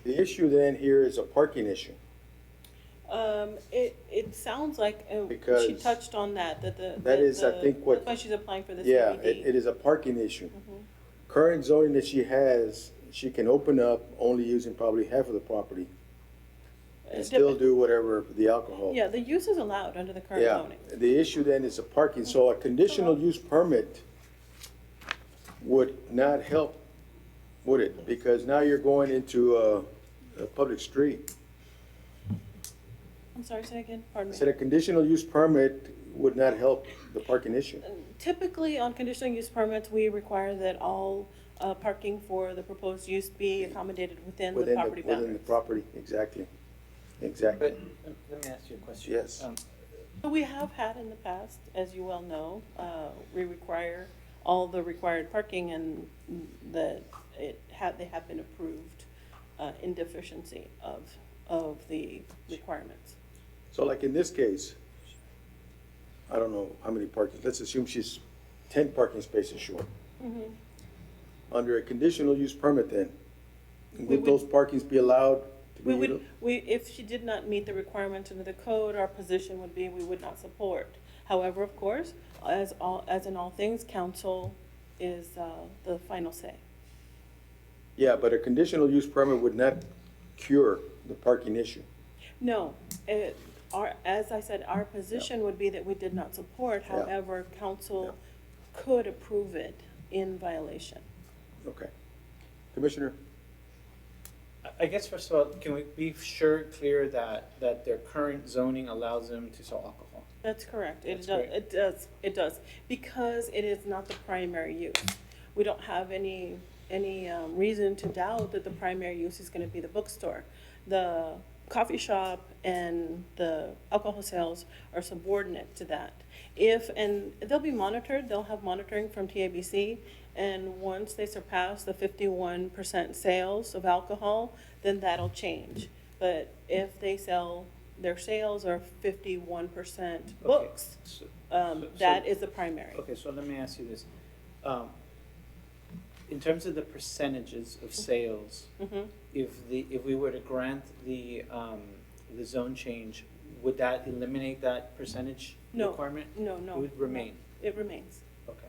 the issue then here is a parking issue. It sounds like, she Because touched on that I think, what. That's why she's applying for this Yeah, CBD. it is a parking issue. Mhm. Current zoning that she has, she can open up only using probably half of the property and still do whatever the alcohol. Yeah, the use is allowed under the current Yeah, zoning. the issue then is a parking, so a conditional use permit would not help, would it? Because now you're going into a public street. I'm sorry, say again, pardon I me. said a conditional use permit would not help the parking issue. Typically, on conditional use permits, we require that all parking for the proposed use be accommodated within the property Within the boundaries. property, exactly, exactly. But let me ask you a question. Yes. So we have had in the past, as you well know, we require all the required parking and that they have been approved in deficiency of the requirements. So like in this case, I don't know how many parking, let's assume she's 10 parking spaces short. Mhm. under a conditional use permit then? We Would would- those parkings be allowed to be We util- would, if she did not meet the requirements under the code, our position would be we would not support. However, of course, as in all things, council is the final say. Yeah, but a conditional use permit would not cure the parking issue. No, as I said, our position would be that we did not support. Yeah. However, council could approve it in violation. Okay. Commissioner? I guess first of all, can we be clear that their current zoning allows them to sell alcohol? That's correct. That's great. It does, because it is not the primary use. We don't have any reason to doubt that the primary use is gonna be the bookstore. The coffee shop and the alcohol sales are subordinate to that. And they'll be monitored, they'll have monitoring from TABC, and once they surpass the 51% sales of alcohol, then that'll change. But if their sales are 51% books, that is the primary. Okay, so let me ask you this. In terms of the percentages of sales, Mhm. if we were to grant the zone change, would that eliminate that percentage No. requirement? No. It would remain? It remains. Okay.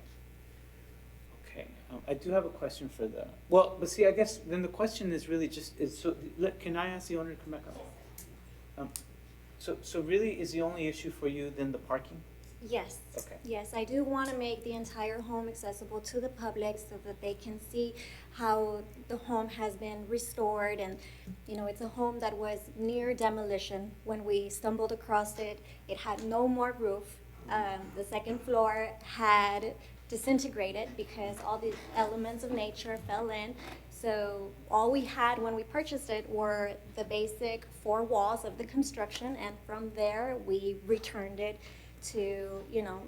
Okay, I do have a question for but see, I guess then the question is really can I ask the owner to come back up? So really, is the only issue for you then the parking? Yes. Okay. Yes, I do want to make the entire home accessible to the public so that they can see how the home has been restored. And, you know, it's a home that was near demolition. When we stumbled across it, it had no more roof. The second floor had disintegrated because all the elements of nature fell in. So all we had when we purchased it were the basic 4 walls of the construction, and from there we returned it to, you know,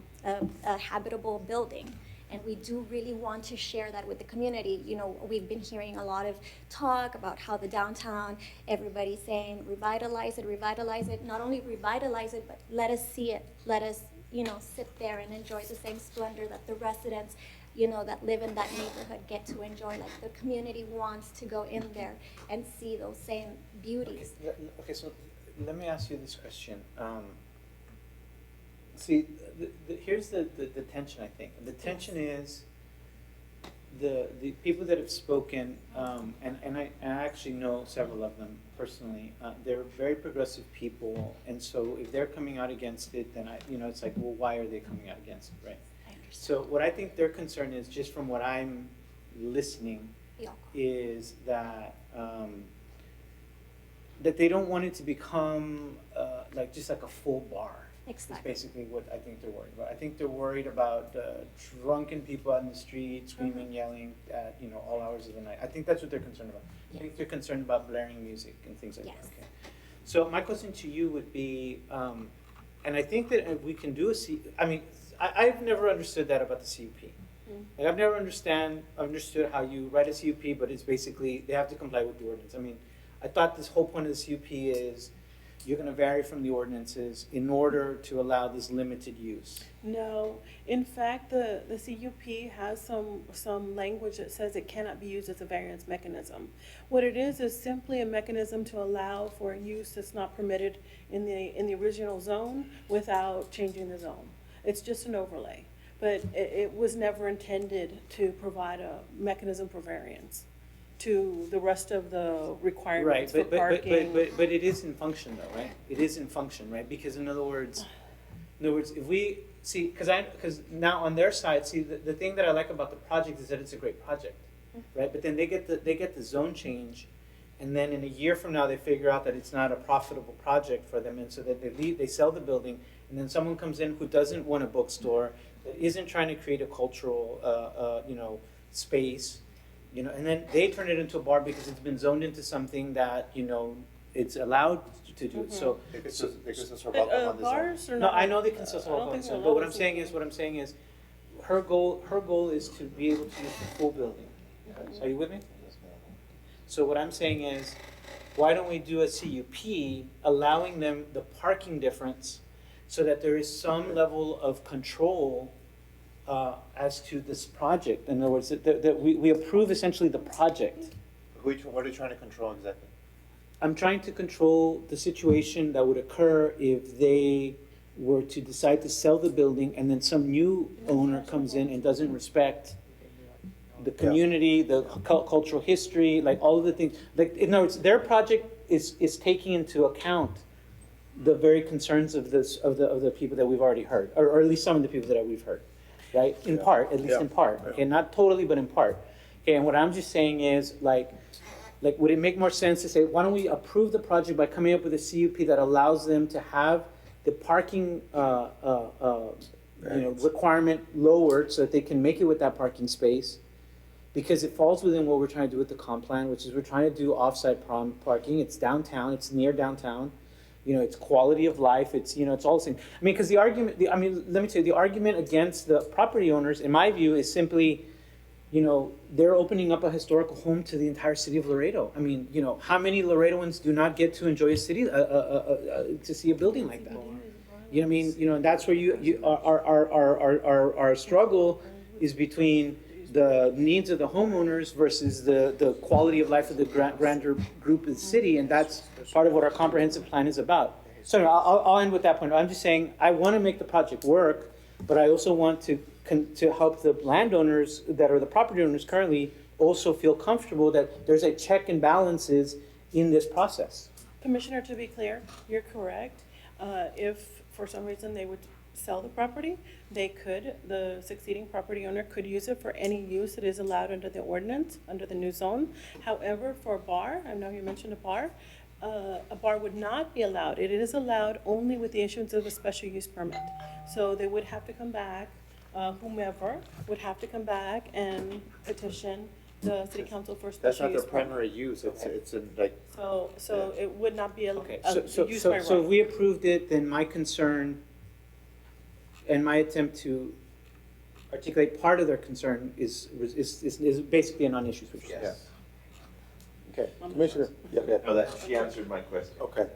a habitable building. And we do really want to share that with the community. You know, we've been hearing a lot of talk about how the downtown, everybody's saying revitalize it. Not only revitalize it, but let us see it. Let us, you know, sit there and enjoy the same splendor that the residents, you know, that live in that neighborhood get to enjoy. Like, the community wants to go in there and see those same beauties. Okay, so let me ask you this question. See, here's the tension, I think. The tension is the people that have spoken, and I actually know several of them personally. They're very progressive people, and so if they're coming out against it, then it's like, well, why are they coming out against it, right? So what I think their concern is, just from what I'm listening, is that that they don't want it to become just like a full bar. Exactly. Is basically what I think they're worried about. I think they're worried about drunken people out in the street screaming, yelling at all hours of the night. I think that's what they're concerned about. I think they're concerned about blaring music and things like that. Okay. So my question to you would be, and I think that we can do I've never understood that about the CUP. Like, I've never understood how you write a CUP, but it's basically they have to comply with the ordinance. I mean, I thought this whole point of the CUP is you're going to vary from the ordinances in order to allow this limited use. No, in fact, the CUP has some language that says it cannot be used as a variance mechanism. What it is simply a mechanism to allow for a use that's not permitted in the original zone without changing the zone. It's just an overlay, but it was never intended to provide a mechanism for variance to the rest of the requirements for parking. But it is in function though, right? It is in function, right? Because in other words, if we see, because now on their side, see, the thing that I like about the project is that it's a great project, right? But then they get the zone change, and then in a year from now they figure out that it's not a profitable project for them, and so that they sell the building, and then someone comes in who doesn't want a bookstore, that isn't trying to create a cultural, space. And then they turn it into a bar because it's been zoned into something that, it's allowed to do. So they can still serve alcohol on the bars zone. are no, not. I know they can still serve alcohol on the zone, but what I'm saying is, her goal is to be able to use the full building. Are you with me? So what I'm saying is, why don't we do a CUP allowing them the parking difference so that there is some level of control as to this project. In other words, that we approve essentially the project. What are you trying to control exactly? I'm trying to control the situation that would occur if they were to decide to sell the building and then some new owner comes in and doesn't respect the community, the cultural history, like all of the things. Like, in other words, their project is taking into account the very concerns of the people that we've already heard, or at least some of the people that we've heard, right? In part, at least in part. Okay, not totally, but in part. Okay, and what I'm just saying is, like, would it make more sense to say, why don't we approve the project by coming up with a CUP that allows them to have the parking, requirement lowered so that they can make it with that parking space? Because it falls within what we're trying to do with the comp plan, which is we're trying to do off-site parking. It's downtown, it's near downtown. You know, it's quality of life, it's, you know, it's all the same. I mean, because the argument, let me tell you, the argument against the property owners, in my view, is simply, you know, they're opening up a historical home to the entire city of Laredo. I mean, you know, how many Laredoans do not get to enjoy a city, to see a building like that? You know what I mean? You know, and that's where our struggle is between the needs of the homeowners versus the quality of life of the grander group of the city, and that's part of what our comprehensive plan is about. So I'll end with that point. I'm just saying I want to make the project work, but I also want to help the landowners that are the property owners currently also feel comfortable that there's a check and balances in this process. Commissioner, to be clear, you're correct. If for some reason they would sell the property, they could, the succeeding property owner could use it for any use that is allowed under the ordinance, under the new zone. However, for a bar, I know you mentioned a bar would not be allowed. It is allowed only with the issuance of a special use permit. So they would have to come back, whomever would have to come back and petition the city council for a special use. That's not their permit. primary use, it's in like. So it would not be a use by right. So if we approved it, then my concern and my attempt to articulate part of their concern is basically a non-issue. Yes. Okay, Commissioner. Yeah. No, she answered my question. Okay.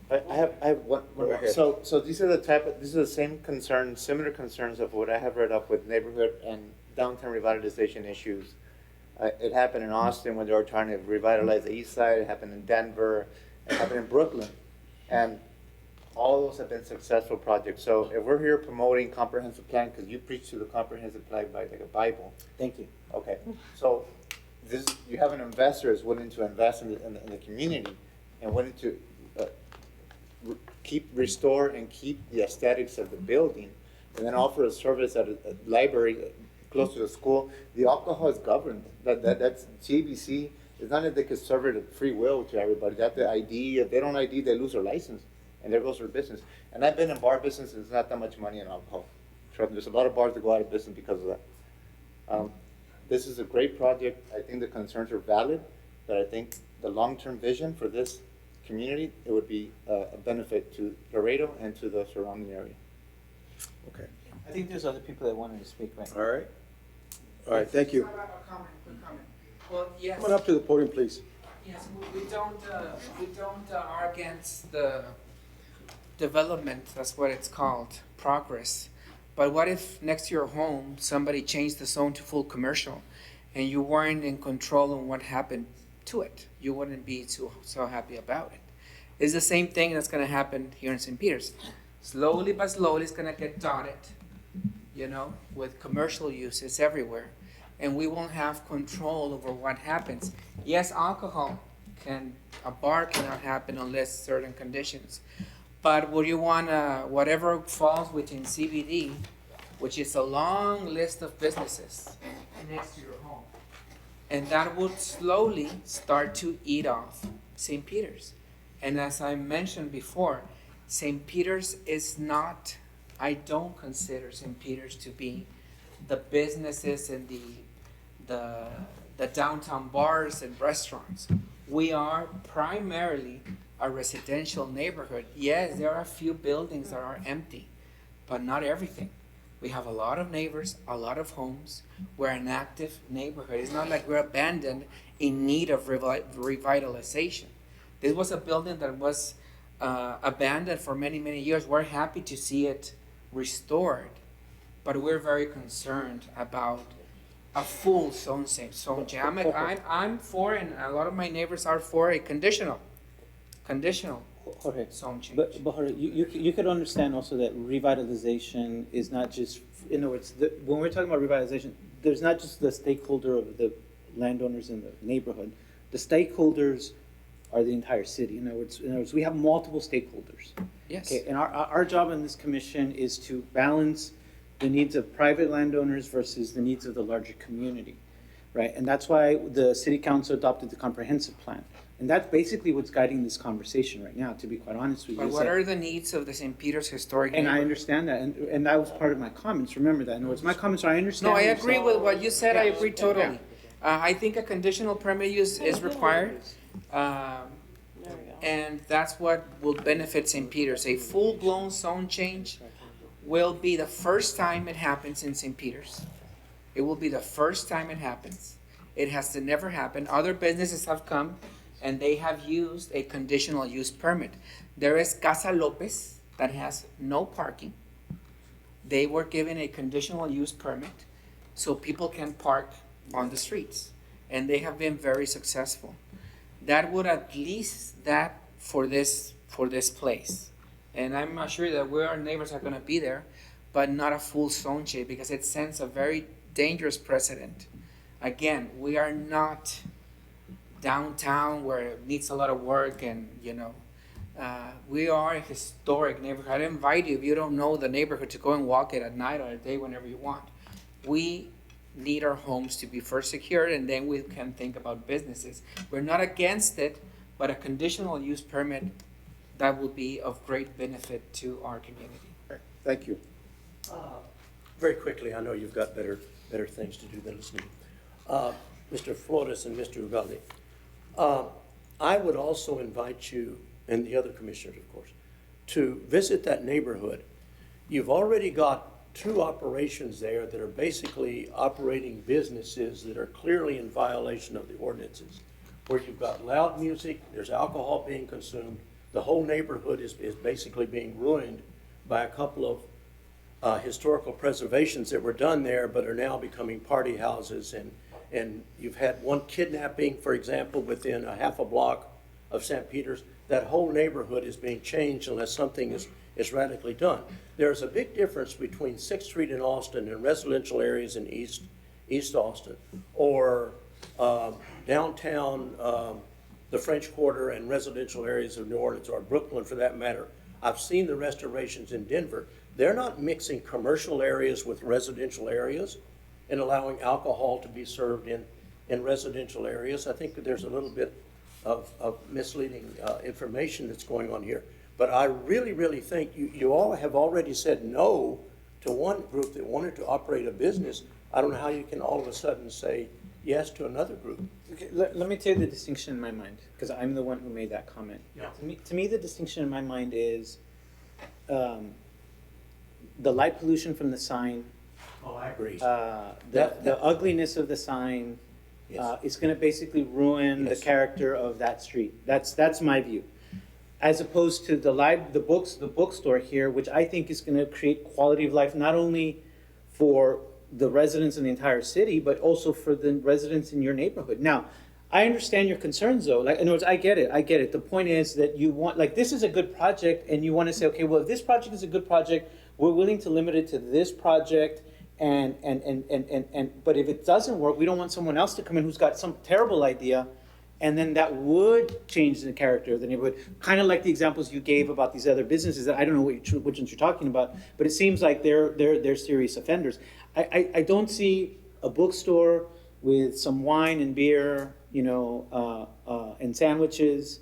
I have one. Go ahead. So these are the same concerns, similar concerns of what I have read up with neighborhood and downtown revitalization issues. It happened in Austin when they were trying to revitalize the east side. It happened in Denver. It happened in Brooklyn. And all those have been successful projects. So if we're here promoting comprehensive plan, because you preach to the comprehensive plan by like a Bible. Thank you. Okay. So you have an investor is willing to invest in the community and willing to restore and keep the aesthetics of the building, and then offer a service at a library close to the school. The alcohol is governed. That's CABC. It's not that they can serve it at free will to everybody. They have the ID. If they don't ID, they lose their license, and there goes their business. And I've been in bar business, and there's not that much money in alcohol. Trust me, there's a lot of bars that go out of business because of that. This is a great project. I think the concerns are valid, but I think the long-term vision for this community, it would be a benefit to Laredo and to the surrounding area. Okay. I think there's other people that wanted to speak right now. All right. All right, thank you. Quick comment. Well, yes. Come on up to the podium, please. Yes, we don't are against the development, that's what it's called, progress. But what if next to your home, somebody changed the zone to full commercial and you weren't in control of what happened to it? You wouldn't be so happy about it. It's the same thing that's gonna happen here in St. Peter's. Slowly but slowly, it's gonna get dotted, you know, with commercial uses everywhere. And we won't have control over what happens. Yes, a bar cannot happen unless certain conditions. But would you wanna, whatever falls within CBD, which is a long list of businesses next to your home, and that would slowly start to eat off St. Peter's. And as I mentioned before, St. Peter's is not, I don't consider St. Peter's to be the businesses and the downtown bars and restaurants. We are primarily a residential neighborhood. Yes, there are a few buildings that are empty, but not everything. We have a lot of neighbors, a lot of homes. We're an active neighborhood. It's not like we're abandoned in need of revitalization. This was a building that was abandoned for many, many years. We're happy to see it restored. but we're very concerned about a full zone change. I'm for, and a lot of my neighbors are for a conditional Jorge, zone change. but Jorge, you could understand also that revitalization is not just, in other words, when we're talking about revitalization, there's not just the stakeholder of the landowners in the neighborhood. The stakeholders are the entire city. In other words, we have multiple stakeholders. Yes. Okay, and our job in this commission is to balance the needs of private landowners versus the needs of the larger community, right? And that's why the city council adopted the comprehensive plan. And that's basically what's guiding this conversation right now, to be quite honest with you. But what are the needs of the St. Peter's historic And I neighborhood? understand that, and that was part of my comments, remember that. In other words, my comments are, I understand. No, I what you're agree saying. with what you said, I Yeah. agree totally. Yeah. I think a conditional permit use is required. And that's what will benefit St. Peter's. A full-blown zone change will be the first time it happens in St. Peter's. It will be the first time it happens. It has to never happen. Other businesses have come and they have used a conditional use permit. There is Casa Lopez that has no parking. They were given a conditional use permit so people can park on the streets, and they have been very successful. That would at least that for this place. And I'm not sure that our neighbors are gonna be there, but not a full zone change, because it sends a very dangerous precedent. Again, we are not downtown where it needs a lot of work, and we are a historic neighborhood. I invite you, if you don't know the neighborhood, to go and walk it at night or at day, whenever you want. We need our homes to be first secured, and then we can think about businesses. We're not against it, but a conditional use permit, that will be of great benefit to our community. Thank you. Very quickly, I know you've got better things to do than listening. Mr. Flores and Mr. Ugalde, I would also invite you, and the other commissioners, of course, to visit that neighborhood. You've already got 2 operations there that are basically operating businesses that are clearly in violation of the ordinances, where you've got loud music, there's alcohol being consumed, the whole neighborhood is basically being ruined by a couple of historical preservations that were done there but are now becoming party houses, and you've had one kidnapping, for example, within a half a block of St. Peter's. That whole neighborhood is being changed unless something is radically done. There's a big difference between 6th Street in Austin and residential areas in East Austin, or downtown the French Quarter and residential areas of New Orleans, or Brooklyn for that matter. I've seen the restorations in Denver. They're not mixing commercial areas with residential areas and allowing alcohol to be served in residential areas. I think that there's a little bit of misleading information that's going on here. But I really, really think you all have already said no to one group that wanted to operate a business. I don't know how you can all of a sudden say yes to another group. Okay, let me tell you the distinction in my mind, because I'm the one who made that comment. Yeah. To me, the distinction in my mind is the light pollution from the sign. Oh, I agree. The ugliness of the sign is going to basically ruin the character of that street. That's my view. As opposed to the bookstore here, which I think is going to create quality of life not only for the residents in the entire city, but also for the residents in your neighborhood. Now, I understand your concerns, though. Like, in other words, I get it. The point is that you want, like, this is a good project, and you want to say, okay, well, if this project is a good project, we're willing to limit it to this project, but if it doesn't work, we don't want someone else to come in who's got some terrible idea, and then that would change the character of the neighborhood. Kind of like the examples you gave about these other businesses that I don't know which ones you're talking about, but it seems like they're serious offenders. I don't see a bookstore with some wine and beer, and sandwiches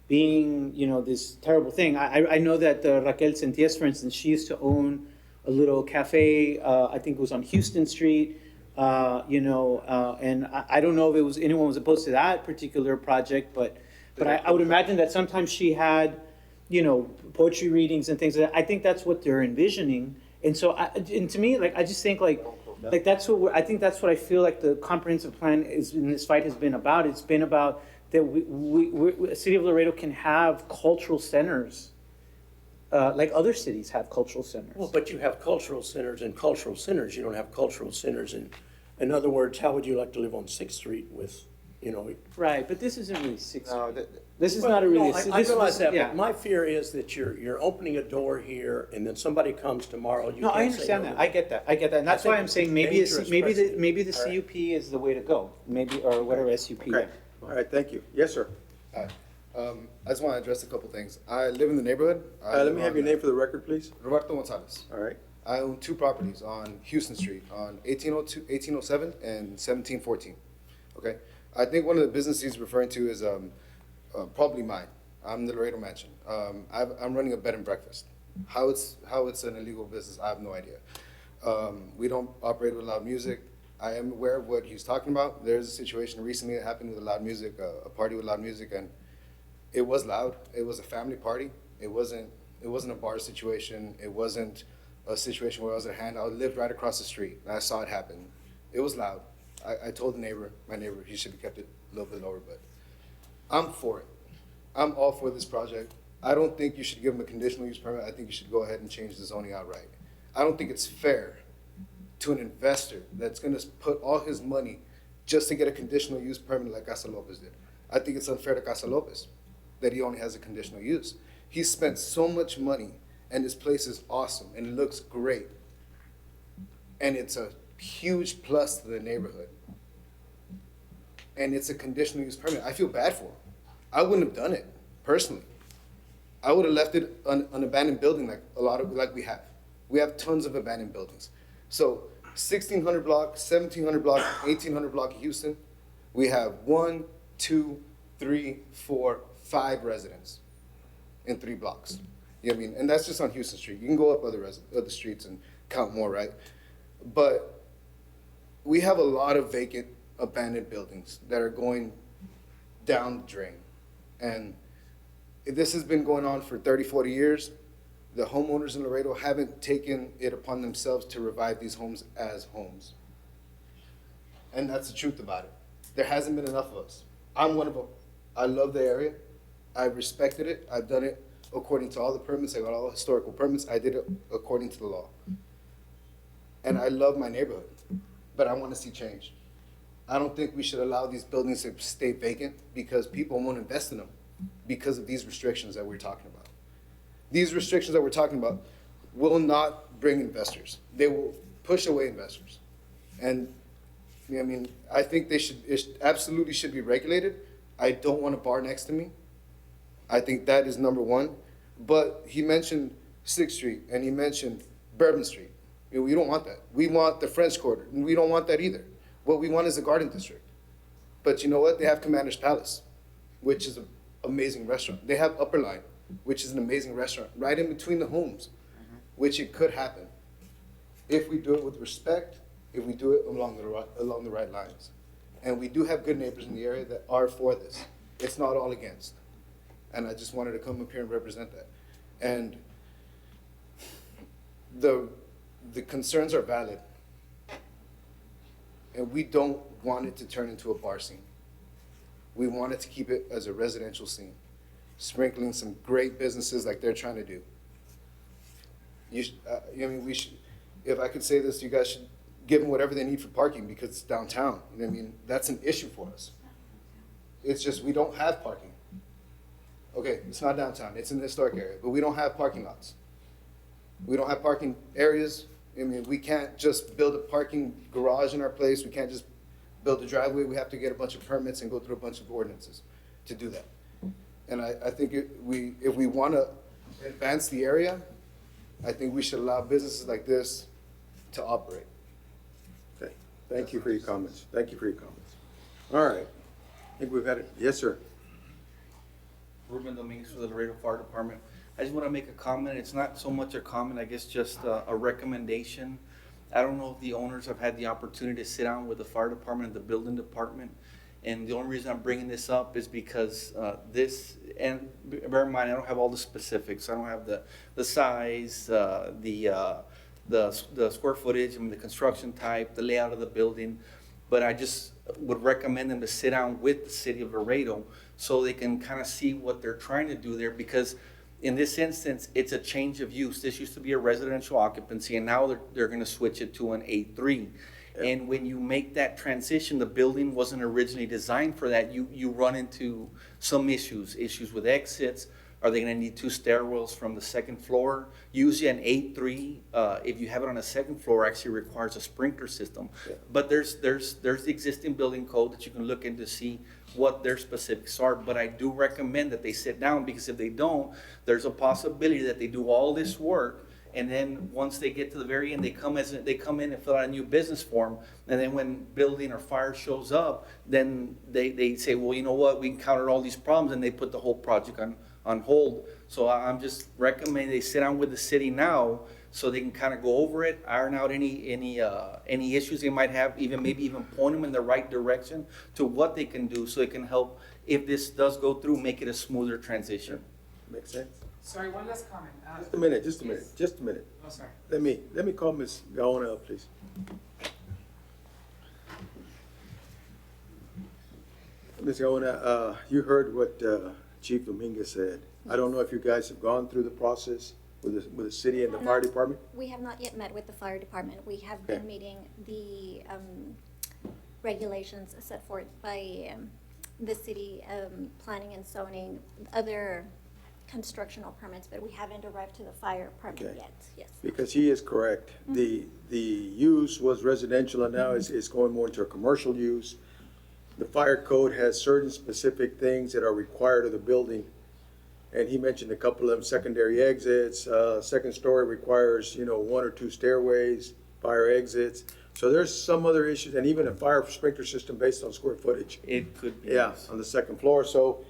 being, this terrible thing. I know that Raquel Senties, for instance, she used to own a little cafe, I think it was on Houston Street, and I don't know if anyone was opposed to that particular project, but I would imagine that sometimes she had, poetry readings and things like that. I think that's what they're envisioning. And so, and to me, I just think that's what I think that's what I feel like the comprehensive plan is in this fight has been about. It's been about that we City of Laredo can have cultural centers like other cities have cultural centers. Well, but you have cultural centers and cultural centers. You don't have cultural centers. In other words, how would you like to live on 6th Street with, you know? Right, but this isn't really 6th No, Street. This is not a really. No, I realize that, yeah. but my fear is that you're opening a door here and then somebody comes tomorrow. You No, I can't say understand no that. to I get that. I get that. And that's I why think I'm it's saying a maybe dangerous maybe the precedent. All right. CUP is the way to go. Maybe, or whatever SUP. Okay, all right, thank you. Yes, sir. Hi. I just want to address a couple things. I live in the neighborhood. Let me have your name for the record, please. Roberto Gonzalez. All right. I own 2 properties on Houston Street, on 1802, 1807 and 1714. Okay? I think one of the businesses he's referring to is probably mine. I'm the Laredo Mansion. I'm running a bed and breakfast. How it's an illegal business, I have no idea. We don't operate with loud music. I am aware of what he's talking about. There's a situation recently that happened with loud music, a party with loud music, and it was loud. It was a family party. It wasn't a bar situation. It wasn't a situation where I was at hand. I lived right across the street, and I saw it happen. It was loud. I told my neighbor, he should have kept it a little bit lower, but I'm for it. I'm all for this project. I don't think you should give them a conditional use permit. I think you should go ahead and change the zoning outright. I don't think it's fair to an investor that's gonna put all his money just to get a conditional use permit like Casa Lopez did. I think it's unfair to Casa Lopez that he only has a conditional use. He spent so much money, and this place is awesome, and it looks great. And it's a huge plus to the neighborhood. And it's a conditional use permit. I feel bad for him. I wouldn't have done it, personally. I would have left it an abandoned building like we have. We have tons of abandoned buildings. So 1600 block, 1700 block, 1800 block of Houston, we have 1, 2, 3, 4, 5 residents in 3 blocks. You know what I mean? And that's just on Houston Street. You can go up other streets and count more, right? But we have a lot of vacant, abandoned buildings that are going down the drain. And this has been going on for 30, 40 years. The homeowners in Laredo haven't taken it upon themselves to revive these homes as homes. And that's the truth about it. There hasn't been enough of us. I'm one of them. I love the area. I've respected it. I've done it according to all the permits. I got all the historical permits. I did it according to the law. And I love my neighborhood, but I want to see change. I don't think we should allow these buildings to stay vacant because people won't invest in them because of these restrictions that we're talking about. These restrictions that we're talking about will not bring investors. They will push away investors. And I mean, I think it absolutely should be regulated. I don't want a bar next to me. I think that is number one. But he mentioned 6th Street and he mentioned Bourbon Street. We don't want that. We want the French Quarter, and we don't want that either. What we want is a garden district. But you know what? They have Commander's Palace, which is an amazing restaurant. They have Upper Line, which is an amazing restaurant, right in between the homes, which it could happen if we do it with respect, if we do it along the right lines. And we do have good neighbors in the area that are for this. It's not all against. And I just wanted to come up here and represent that. And the concerns are valid. And we don't want it to turn into a bar scene. We wanted to keep it as a residential scene, sprinkling some great businesses like they're trying to do. I mean, we should, if I could say this, you guys should give them whatever they need for parking because it's downtown. You know what I mean? That's an issue for us. It's just we don't have parking. Okay, it's not downtown, it's in the historic area, but we don't have parking lots. We don't have parking areas. I mean, we can't just build a parking garage in our place. We can't just build a driveway. We have to get a bunch of permits and go through a bunch of ordinances to do that. And I think if we want to advance the area, I think we should allow businesses like this to operate. Okay, thank you for your comments. Thank you for your comments. All right, I think we've had it. Yes, sir. Ruben Dominguez for the Laredo Fire Department. I just want to make a comment. It's not so much a comment, I guess just a recommendation. I don't know if the owners have had the opportunity to sit down with the fire department and the building department. And the only reason I'm bringing this up is because and bear in mind, I don't have all the specifics. I don't have the size, the square footage, I mean, the construction type, the layout of the building. But I just would recommend them to sit down with the city of Laredo so they can kind of see what they're trying to do there, because In this instance, it's a change of use. This used to be a residential occupancy, and now they're gonna switch it to an A3. And when you make that transition, the building wasn't originally designed for that. You run into some issues with exits. Are they gonna need 2 stairwells from the second floor? Usually an A3, if you have it on a second floor, actually requires a sprinkler system. But there's the existing building code that you can look into to see what their specifics are. But I do recommend that they sit down, because if they don't, there's a possibility that they do all this work, and then once they get to the very end, they come in and fill out a new business form, and then when building or fire shows up, then they say, well, you know what, we encountered all these problems, and they put the whole project on hold. So I'm just recommending they sit down with the city now, so they can kind of go over it, iron out any issues they might have, maybe even point them in the right direction to what they can do, so it can help, if this does go through, make it a smoother transition. Makes sense? Sorry, one last comment. Just a minute. Oh, sorry. Let me call Ms. Gaona up, please. Ms. Gaona, you heard what Chief Dominguez said. I don't know if you guys have gone through the process with the city and the fire department? We have not yet met with the fire department. We have Okay. been meeting the regulations set forth by the city planning and zoning, other constructional permits, but we haven't arrived to the fire permit Okay. yet, yes. Because he is correct. The use was residential and now is going more into a commercial use. The fire code has certain specific things that are required of the building. And he mentioned a couple of them, secondary exits, second story requires, 1 or 2 stairways, fire exits. So there's some other issues, and even a fire sprinkler system based on square footage. It could be. Yeah, on the second floor. So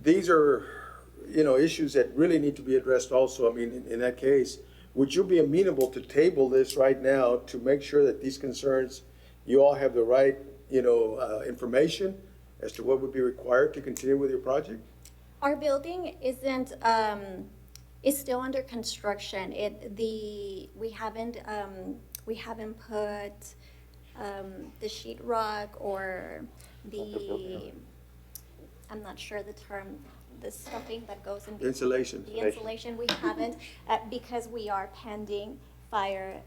these are, issues that really need to be addressed also. I mean, in that case, would you be amenable to table this right now to make sure that these concerns, you all have the right, information as to what would be required to continue with your project? Our building isn't, is still under construction. We haven't put the sheetrock or I'm not sure the term, the stuffing that goes in. Insulation. The insulation, we haven't, because we are pending fire,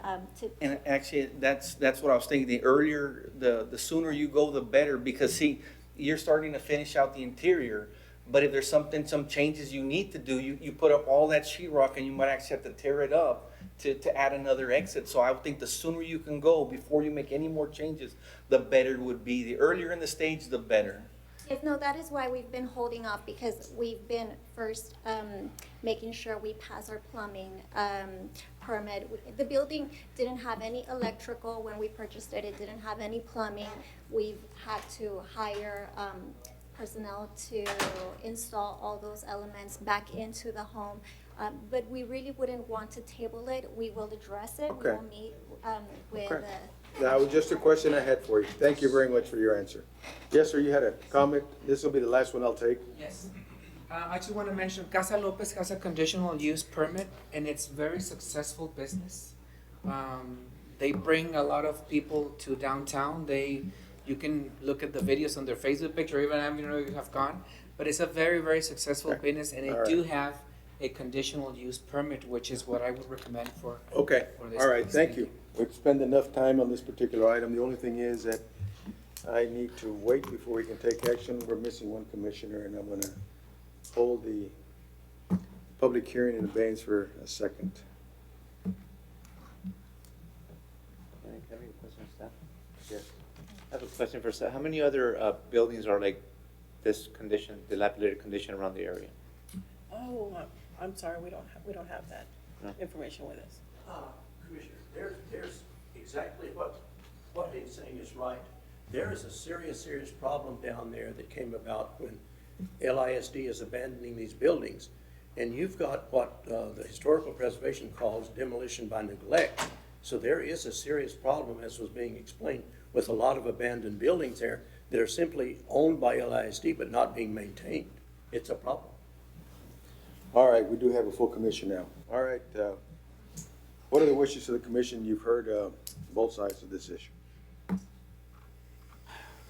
And actually, that's what I was thinking. The earlier, the sooner you go, the better, because see, you're starting to finish out the interior. But if there's some changes you need to do, you put up all that sheetrock and you might actually have to tear it up to add another exit. So I would think the sooner you can go before you make any more changes, the better it would be. The earlier in the stage, the better. Yes, no, that is why we've been holding off, because we've been first making sure we pass our plumbing permit. The building didn't have any electrical when we purchased it. It didn't have any plumbing. We've had to hire personnel to install all those elements back into the home. But we really wouldn't want to table it. We will address it. Okay. We will meet with Okay. That was just a question I had for you. Thank you very much for your answer. Yes, sir, you had a comment? This will be the last one I'll take. Yes. I just want to mention, Casa Lopez has a conditional use permit, and it's very successful business. They bring a lot of people to downtown. You can look at the videos on their Facebook page, or even I don't know if you have gone, but it's a very, very successful business, and they All right. do have a conditional use permit, which is what I would recommend for. Okay, for this all right, case. thank you. We've spent enough time on this particular item. The only thing is that I need to wait before we can take action. We're missing one commissioner, and I'm gonna hold the public hearing in abeyance for a second. Yes. I have a question for Seth. How many other buildings are like this condition, dilapidated condition around the area? Oh, I'm sorry, we don't have that No. information with us. Commissioner, there's exactly what he's saying is right. There is a serious problem down there that came about when LISD is abandoning these buildings. And you've got what the historical preservation calls demolition by neglect. So there is a serious problem, as was being explained, with a lot of abandoned buildings there that are simply owned by LISD but not being maintained. It's a problem. All right, we do have a full commission now. All right, what are the wishes of the commission? You've heard both sides of this issue.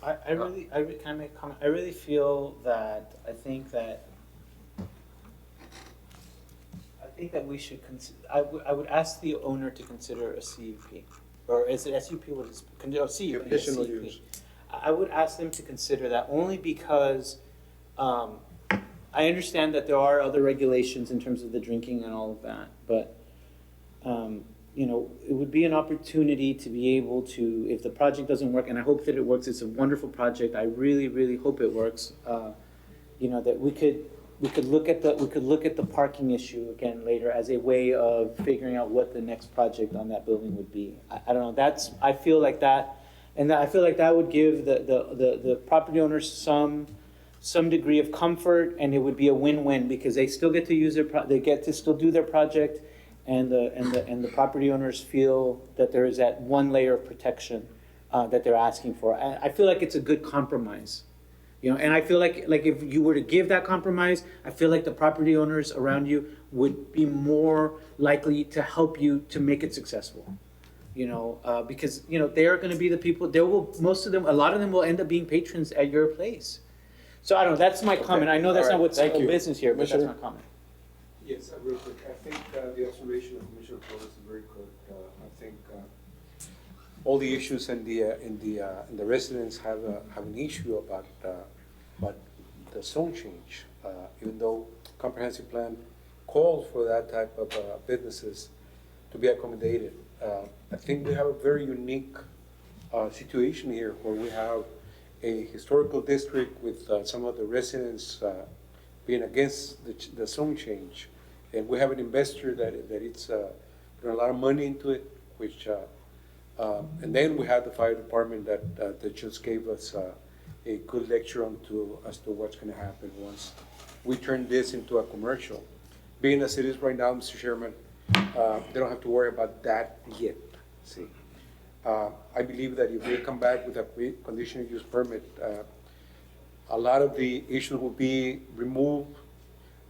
I really, can I make a comment? I really feel that, I think that think that we should I would ask the owner to consider a CUP. Or is it SUP? What is, CUP? Conditional CUP. use. I would ask them to consider that only because, I understand that there are other regulations in terms of the drinking and all of that, but, you know, it would be an opportunity to be able to, if the project doesn't work, and I hope that it works, it's a wonderful project, I really, really hope it works, you know, that we could look at the parking issue again later as a way of figuring out what the next project on that building would be. I don't know, I feel like that would give the property owners some degree of comfort, and it would be a win-win because they still get to use they get to still do their project, and the property owners feel that there is that one layer of protection that they're asking for. I feel like it's a good compromise, you know. And I feel like if you were to give that compromise, I feel like the property owners around you would be more likely to help you to make it successful. You know, because you know they are going to be the people. A lot of them will end up being patrons at your place. So I don't know. That's my comment. I know that's not what's the business here, but that's my comment. Yes, real quick. I think the observation of Commissioner Flores is very good. I think all the issues in the residents have an issue about the zone change, even though comprehensive plan calls for that type of businesses to be accommodated. I think we have a very unique situation here where we have a historical district with some of the residents being against the zone change. And we have an investor that it's put a lot of money into it, which, and then we have the fire department that just gave us a good lecture as to what's gonna happen once we turn this into a commercial. Being as it is right now, Mr. Chairman, they don't have to worry about that yet, see. I believe that if they come back with a conditional use permit, a lot of the issues will be removed.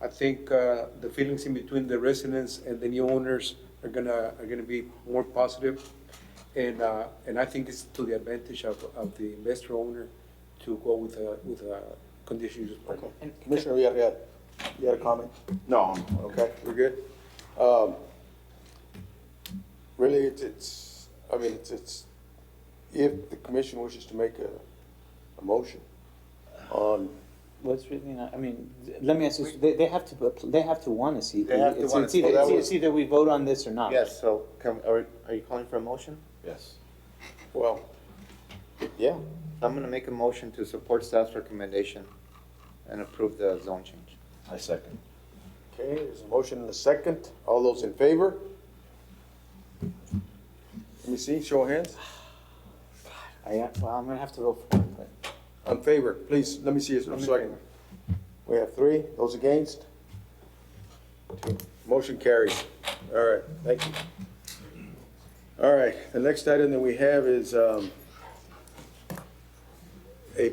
I think the feelings in between the residents and the new owners are gonna be more positive, and I think it's to the advantage of the investor owner to go with a conditional use permit. Okay. Commissioner Villarreal, you had a comment? No. Okay, we're good. Really, it's if the commission wishes to make a motion on. What's really not, I mean, let me ask you, they have to want a CUP. They have to want a CUP. It's either we vote on this or not. Yes, so are you calling for a motion? Yes. Well, yeah. I'm gonna make a motion to support staff's recommendation and approve the zone change. I second. Okay, there's a motion and a second. All those in favor? Let me see, show of hands. Well, I'm gonna have to vote for it, but. On favor, please, let me see it. We have 3. Those against? 2. Motion carries. All right, thank you. All right, the next item that we have is a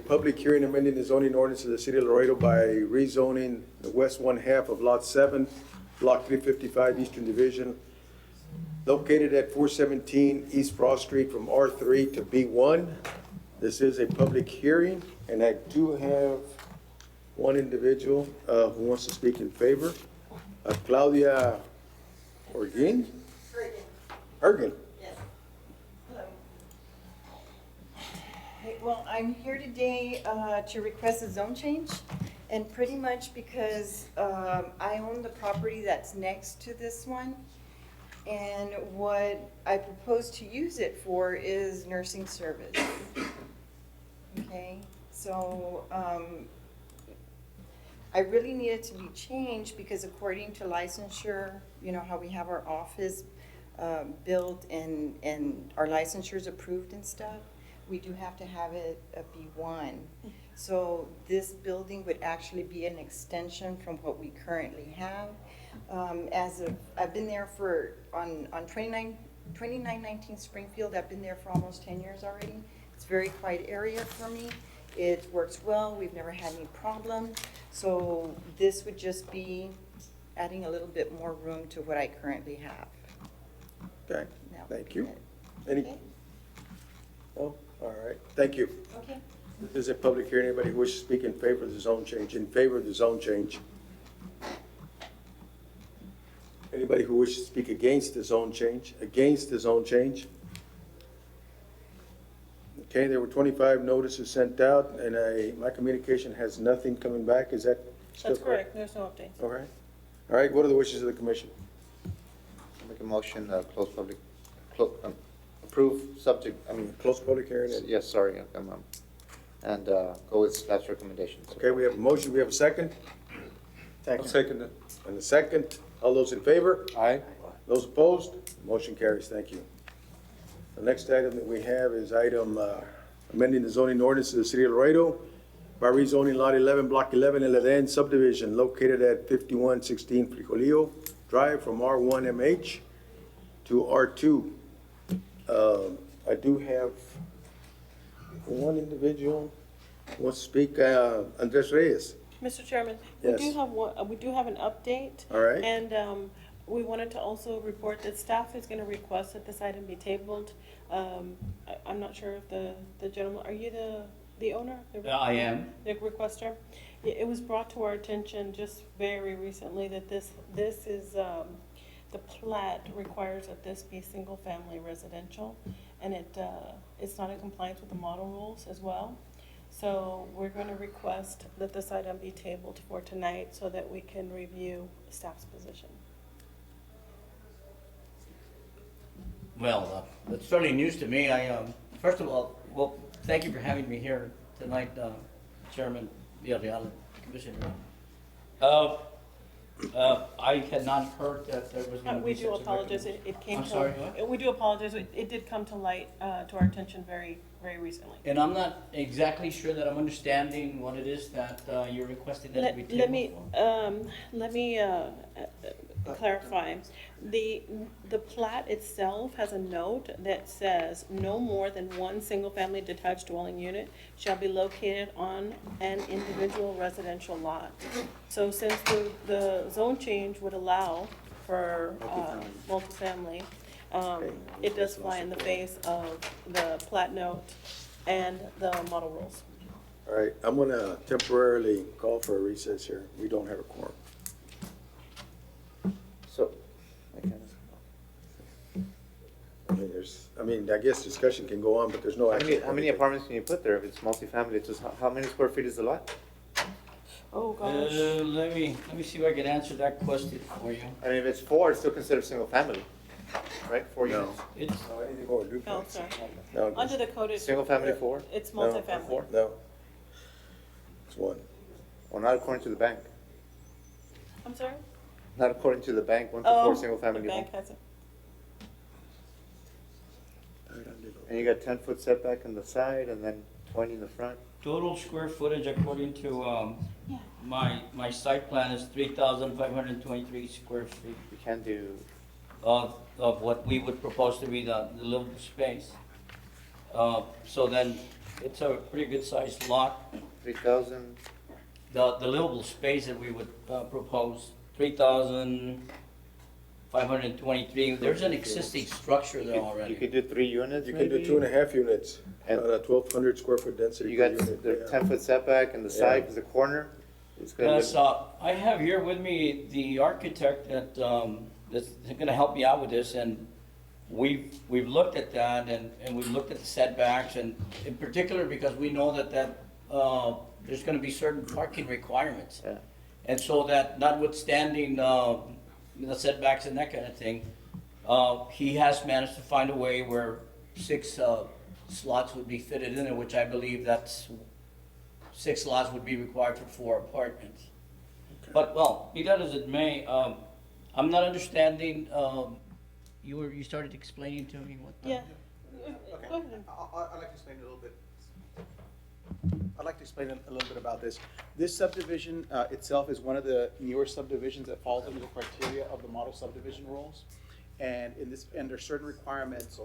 public hearing amending the zoning ordinance of the city of Laredo by rezoning the west one half of Lot 7, Block 355, Eastern Division, located at 417 East Broad Street from R3 to B1. This is a public hearing, and I do have one individual who wants to speak in favor. Claudia Ergin? Ergin. Yes. Hello. Hey, well, I'm here today to request a zone change, and pretty much because I own the property that's next to this one, and what I propose to use it for is nursing service. Okay, so I really need it to be changed because according to licensure, you know how we have our office built and our licensures approved and stuff, we do have to have it a B1. So this building would actually be an extension from what we currently have. I've been there on 2919 Springfield, I've been there for almost 10 years already. It's a very quiet area for me. It works well. We've never had any problems. So this would just be adding a little bit more room to what I currently have. Okay, Now, thank you. Any? Okay. Oh, all right, thank you. Okay. This is a public hearing. Anybody who wishes to speak in favor of the zone change? In favor of the zone change? Anybody who wishes to speak against the zone change? Against the zone change? Okay, there were 25 notices sent out, and my communication has nothing coming back. Is that still That's correct, there's no update. All right. All right, what are the wishes of the commission? Make a motion, close public, approve subject, Close public hearing. yes, sorry, and go with staff's recommendations. Okay, we have a motion, we have a second? I'll second it. And a second. All those in favor? Aye. Those opposed? Motion carries. Thank you. The next item that we have is item amending the zoning ordinance of the city of Laredo by rezoning lot 11, block 11, El Eden subdivision located at 5116 Frijolillo Drive from R1MH to R2. I do have one individual who wants to speak, Andres Reyes. Mr. Chairman, Yes. we do have an update. All right. And we wanted to also report that staff is going to request that this item be tabled. I'm not sure if the gentleman, are you the owner? I am. The requester? It was brought to our attention just very recently that this is, the plat requires that this be single-family residential, and it's not in compliance with the model rules as well. So we're going to request that this item be tabled for tonight so that we can review staff's position. Well, it's fairly news to me. First of all, well, thank you for having me here tonight, Chairman Villarreal, Commissioner. I had not heard that there was going to be We such do a apologize. It came I'm to, sorry, what? we do apologize. It did come to light, to our attention very, very recently. And I'm not exactly sure that I'm understanding what it is that you're requesting that we table for. Let me clarify. The plat itself has a note that says no more than one single-family detached dwelling unit shall be located on an individual residential lot. So since the zone change would allow for multifamily, it does fly in the face of the plat note and the model rules. All right, I'm gonna temporarily call for a recess here. We don't have a quorum. So, I guess discussion can go on, but there's no action. how many apartments can you put there if it's multifamily? It's just, how many square feet is the lot? Oh, gosh. Let me see if I can answer that question for you. I mean, if it's 4, it's still considered single family, right? 4 No. units. It's, No, sir. No, Under the code, it's. Single family 4? It's No, multifamily. No. It's one. Well, not according to the bank. I'm sorry? Not according to the bank, 1 to 4 single family The bank home. has it. And you got 10-foot setback on the side and then 20 in the front. total square footage according to my site plan is 3,523 square feet. You can do. Of what we would propose to be the livable space. So then, it's a pretty good sized lot. 3,000. The livable space that we would propose, 3,523. There's an existing structure there already. You could do 3 units. You can do 2.5 units And- on a 1,200 square foot density. You per got unit, the yeah. 10-foot setback and the side, because the corner is gonna Yes, live- I have here with me the architect that's gonna help me out with this, and we've looked at that, and we've looked at the setbacks, and in particular, because we know that there's gonna be certain parking requirements. Yeah. And so that notwithstanding, the setbacks and that kind of thing, he has managed to find a way where 6 slots would be fitted in it, which I believe that's 6 slots would be required for 4 apartments. But, well, be that as it may, I'm not understanding, you started explaining to me what. Yeah. Okay. Go ahead. I'd like to explain a little bit. I'd like to explain a little bit about this. This subdivision itself is one of the newer subdivisions that falls under the criteria of the model subdivision rules. And under certain requirements,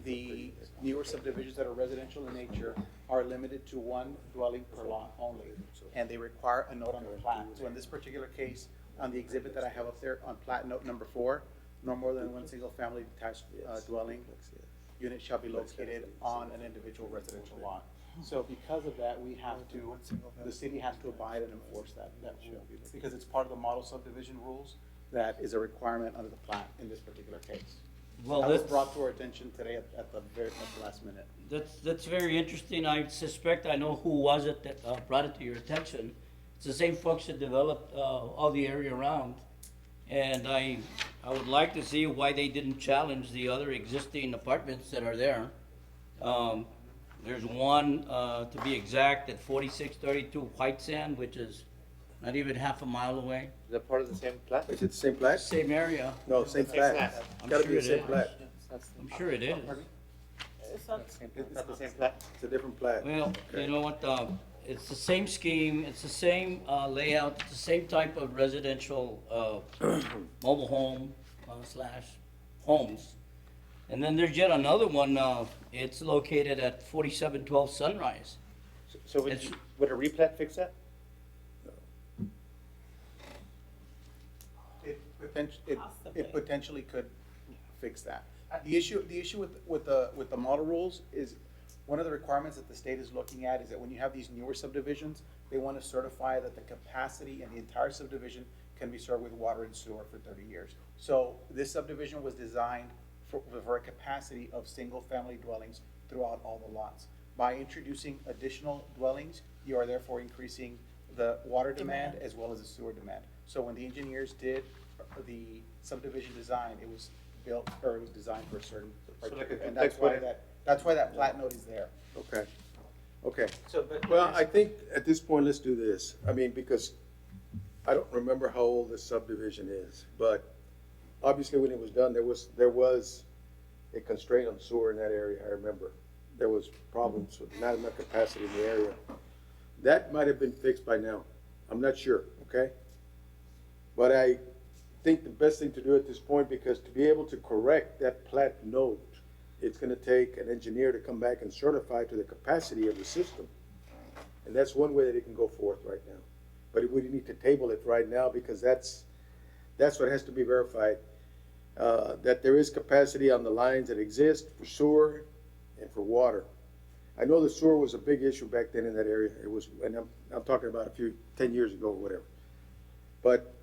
the newer subdivisions that are residential in nature are limited to 1 dwelling per lot only. And they require a note on the plat. So in this particular case, on the exhibit that I have up there on plat note number 4, no more than 1 single family detached dwelling unit shall be located on an individual residential lot. So because of that, the city has to abide and enforce that rule, because it's part of the model subdivision rules. that is a requirement under the plat in this particular case. Well, That was that's- brought to our attention today at the last minute. That's very interesting. I suspect I know who was it that brought it to your attention. It's the same folks that developed all the area around. And I would like to see why they didn't challenge the other existing apartments that are there. There's one, to be exact, at 4632 White Sand, which is not even half a mile away. Is that part of the same plat? Is it the same plat? Same area. No, same plat. I'm Gotta sure be it the same is. plat. I'm sure it is. It's not, It's not the same plat? It's a different plat. Well, you know what, it's the same scheme, it's the same layout, it's the same type of residential mobile home slash homes. And then there's yet another one, it's located at 4712 Sunrise. So would a replat fix that? It potentially could fix that. The issue with the model rules is, one of the requirements that the state is looking at is that when you have these newer subdivisions, they want to certify that the capacity in the entire subdivision can be served with water and sewer for 30 years. So this subdivision was designed for a capacity of single-family dwellings throughout all the lots. By introducing additional dwellings, you are therefore increasing the water demand as well as the sewer demand. So when the engineers did the subdivision design, it was built, or it was designed for a certain criteria, and that's why that plat note is there. Okay, okay. So, but- Well, I think at this point, let's do this. I mean, because I don't remember how old this subdivision is, but obviously when it was done, there was a constraint on sewer in that area, I remember. There was problems with not enough capacity in the area. That might have been fixed by now. I'm not sure, okay? But I think the best thing to do at this point, because to be able to correct that plat note, it's gonna take an engineer to come back and certify to the capacity of the system. And that's one way that it can go forth right now. But we need to table it right now, because that's what has to be verified. That there is capacity on the lines that exist for sewer and for water. I know the sewer was a big issue back then in that area. It was, and I'm talking about 10 years ago or whatever. But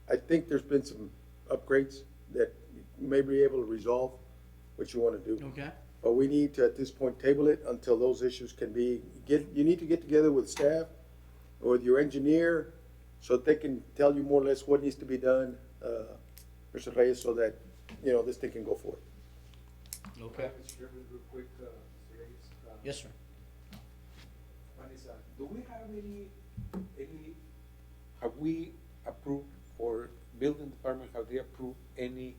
I think there's been some upgrades that you may be able to resolve what you want to do. Okay. But we need to, at this point, table it until those issues can be, you need to get together with staff or with your engineer so that they can tell you more or less what needs to be done, Mr. Reyes, so that, this thing can go forward. Okay. Mr. Chairman, real quick, Mr. Reyes. Yes, sir. Vanessa, do we have have we approved, or building department, have they approved any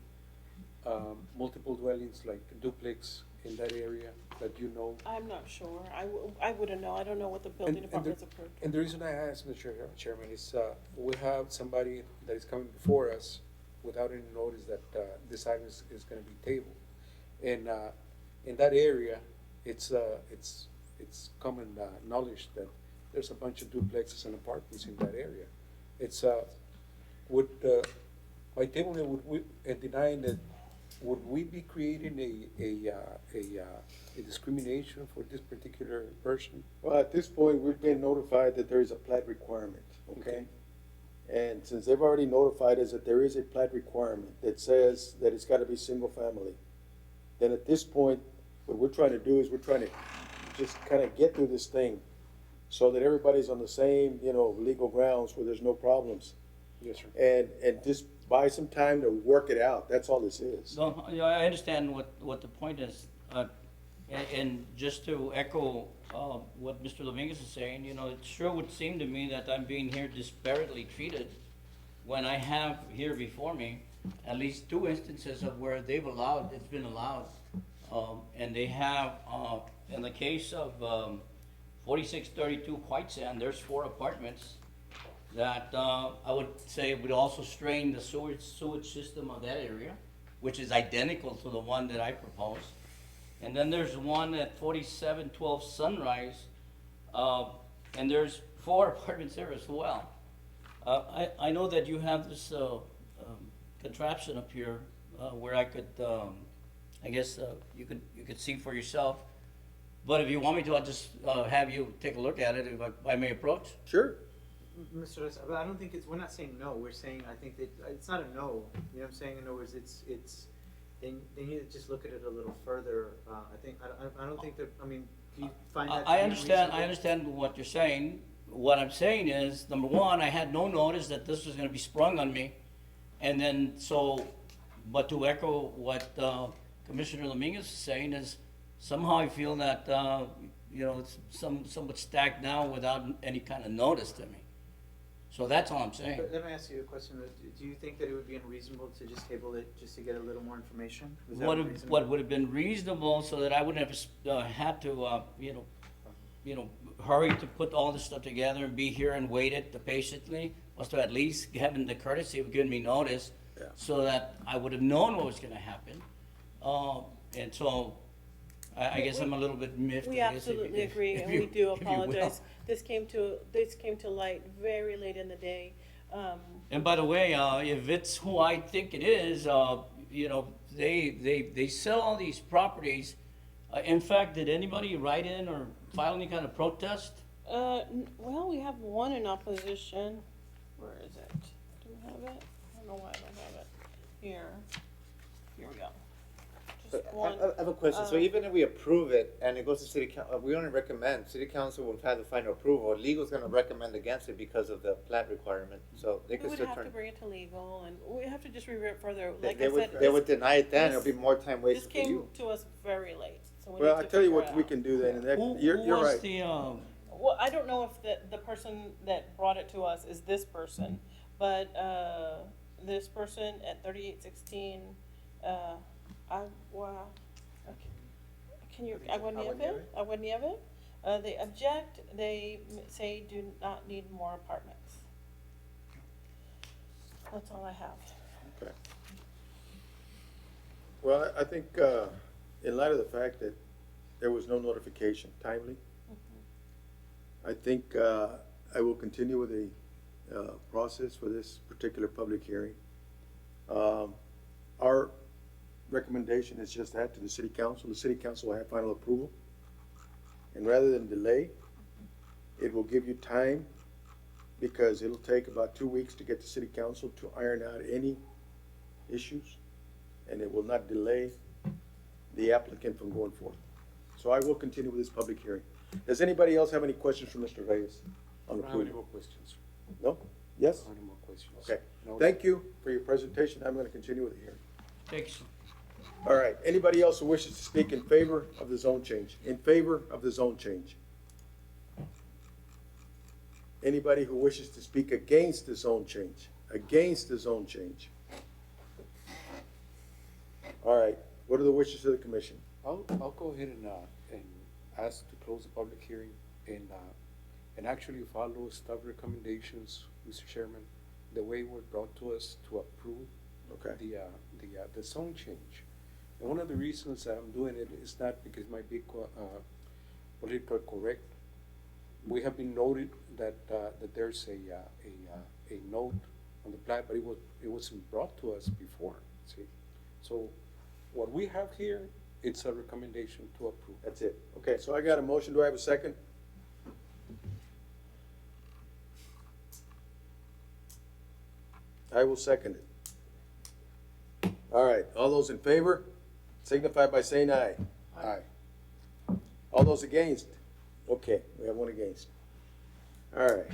multiple dwellings like duplex in that area that you know? I'm not sure. I wouldn't know. I don't know what the building department's approved. And the reason I asked, Mr. Chairman, is we have somebody that is coming before us without any notice that this item is gonna be tabled. And in that area, it's common knowledge that there's a bunch of duplexes and apartments in that area. It's, by tabling it, would we, and denying it, would we be creating a discrimination for this particular person? Well, at this point, we've been notified that there is a plat requirement, okay? And since they've already notified us that there is a plat requirement that says that it's gotta be single family, then at this point, what we're trying to do is we're trying to just kind of get through this thing so that everybody's on the same, legal grounds where there's no problems. Yes, sir. And just buy some time to work it out. That's all this is. No, I understand what the point is. And just to echo what Mr. Dominguez is saying, it sure would seem to me that I'm being here disparately treated when I have here before me at least 2 instances of where it's been allowed. And they have, in the case of 4632 White Sand, there's 4 apartments that I would say would also strain the sewage system of that area, which is identical to the one that I proposed. And then there's one at 4712 Sunrise, and there's 4 apartments there as well. I know that you have this contraption up here where I could, I guess you could see for yourself. But if you want me to, I'll just have you take a look at it if I may approach. Sure. Mr. Reyes, but I don't think it's, we're not saying no, we're saying, I think that, it's not a no, you know what I'm saying? In other words, they need to just look at it a little further. I don't think that, I mean, do you find that to be I understand unreasonable? what you're saying. What I'm saying is, number one, I had no notice that this was gonna be sprung on me. And then, but to echo what Commissioner Dominguez is saying is, somehow I feel that, it's somewhat stacked now without any kind of notice to me. So that's all I'm saying. But let me ask you a question. Do you think that it would be unreasonable to just table it just to get a little more information? Was that unreasonable? What would have been reasonable so that I wouldn't have had to, hurry to put all this stuff together and be here and wait it patiently, was to at least having the courtesy of giving me notice so that I would have known what was gonna happen. And so I guess I'm a little bit miffed. We absolutely agree, and we do apologize. This came to light very late in the day. And by the way, if it's who I think it is, they sell all these properties. In fact, did anybody write in or file any kind of protest? Well, we have one in opposition. Where is it? Do we have it? I don't know why I don't have it. Here we go. Just one. I have a question. So even if we approve it and it goes to city council, we only recommend, city council will have the final approval. Legal's gonna recommend against it because of the plat requirement, so they We could would still have turn. to bring it to legal, and we have to just review it further. They- Like they I would- said, they would deny it then. this- It'll be more time This wasted for came you. to us very late, so we Well, need I to tell you figure what it we out. can do then, and that, Who you're was right. the, Well, I don't know if the person that brought it to us is this person, but, this person at 3816, can you, Agua Nieve? They object, they say do not need more apartments. That's all I have. Okay. Well, I think, in light of the fact that there was no notification timely, I think, I will continue with the, process for this particular public hearing. Our recommendation is just that to the city council. The city council will have final approval. And rather than delay, it will give you time, because it'll take about 2 weeks to get the city council to iron out any issues, and it will not delay the applicant from going forth. So I will continue with this public hearing. Does anybody else have any questions for Mr. Reyes I on don't have any approval? more questions. No? Yes? I don't have any more questions. Okay. No. Thank you for your presentation. I'm gonna continue with the hearing. thanks. All right, anybody else who wishes to speak in favor of the zone change? In favor of the zone change? Anybody who wishes to speak against the zone change? Against the zone change? All right, what are the wishes of the commission? I'll go ahead and ask to close the public hearing and actually follow staff recommendations, Mr. Chairman, the way it was brought to us to approve the zone change. And one of the reasons that I'm doing it is not because it might be politically correct. We have been noted that there's a note on the plat, but it wasn't brought to us before, see? So what we have here, it's a recommendation to approve. That's it. Okay, so I got a motion. Do I have a second? I will second it. All right, all those in favor signify by saying aye. Aye. All those against? Okay, we have one against. All right.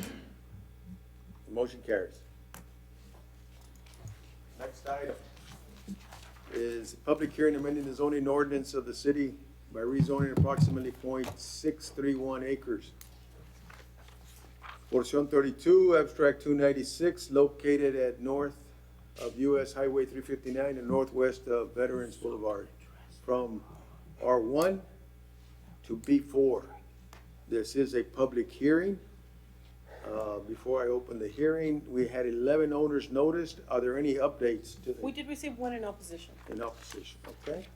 The motion carries. Next item is a public hearing amending the zoning ordinance of the city by rezoning approximately 0.631 acres. Porción 32, abstract 296, located at north of US Highway 359 and northwest of Veterans Boulevard, from R1 to B4. This is a public hearing. Before I open the hearing, we had 11 owners noticed. Are there any updates to We the, did receive one in opposition. in opposition? Okay.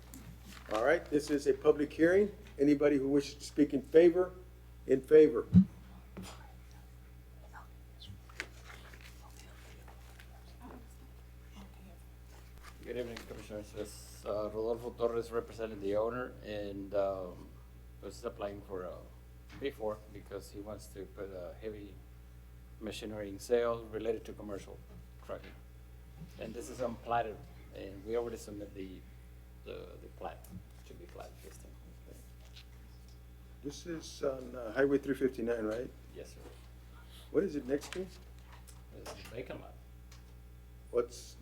All right, this is a public hearing. Anybody who wishes to speak in favor? In favor? Good evening, Commissioners. It's Rodolfo Torres representing the owner, and was applying for a B4 because he wants to put a heavy machinery and sales related to commercial trucking. And this is unplatted, and we already submitted the plat, to be platted this time. This is on Highway 359, right? Yes, sir. What is it next to? It's a vacant lot.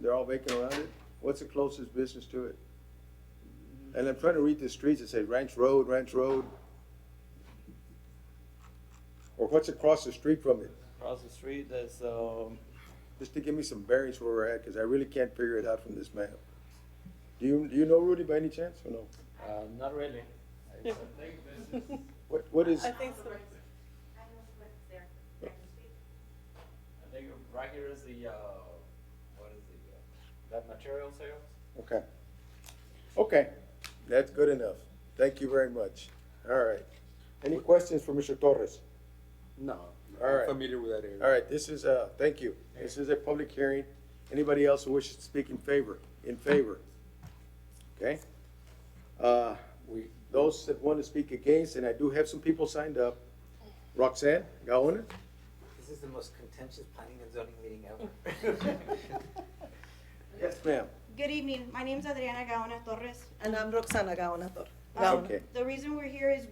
They're all vacant around it? What's the closest business to it? And I'm trying to read the streets, it says Ranch Road. Or what's across the street from it? Across the street, there's, Just to give me some bearings where we're at, because I really can't figure it out from this map. Do you know Rudy by any chance, or no? not really. I think this is, What is? I think so. I think right here is the, what is that material sales? Okay. Okay, that's good enough. Thank you very much. All right. Any questions for Mr. Torres? No, All I'm right. familiar with that area. All right, this is, thank you. This is a public hearing. Anybody else who wishes to speak in favor? In favor? Okay. Those that want to speak against, and I do have some people signed up. Roxanne Gaona? This is the most contentious planning and zoning meeting ever. Yes, ma'am. Good evening. My name is Adriana Gaona Torres. And I'm Roxana Gaona Torres. Okay. The reason we're here is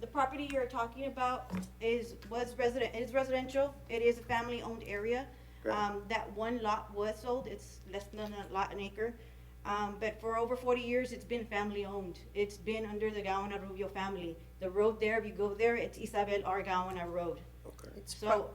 the property you're talking about is residential. It is a family-owned area. Okay. That one lot was sold. It's less than a lot, an acre. But for over 40 years, it's been family-owned. It's been under the Gaona Rubio family. The road there, if you go there, it's Isabel R. Gaona Road. Okay.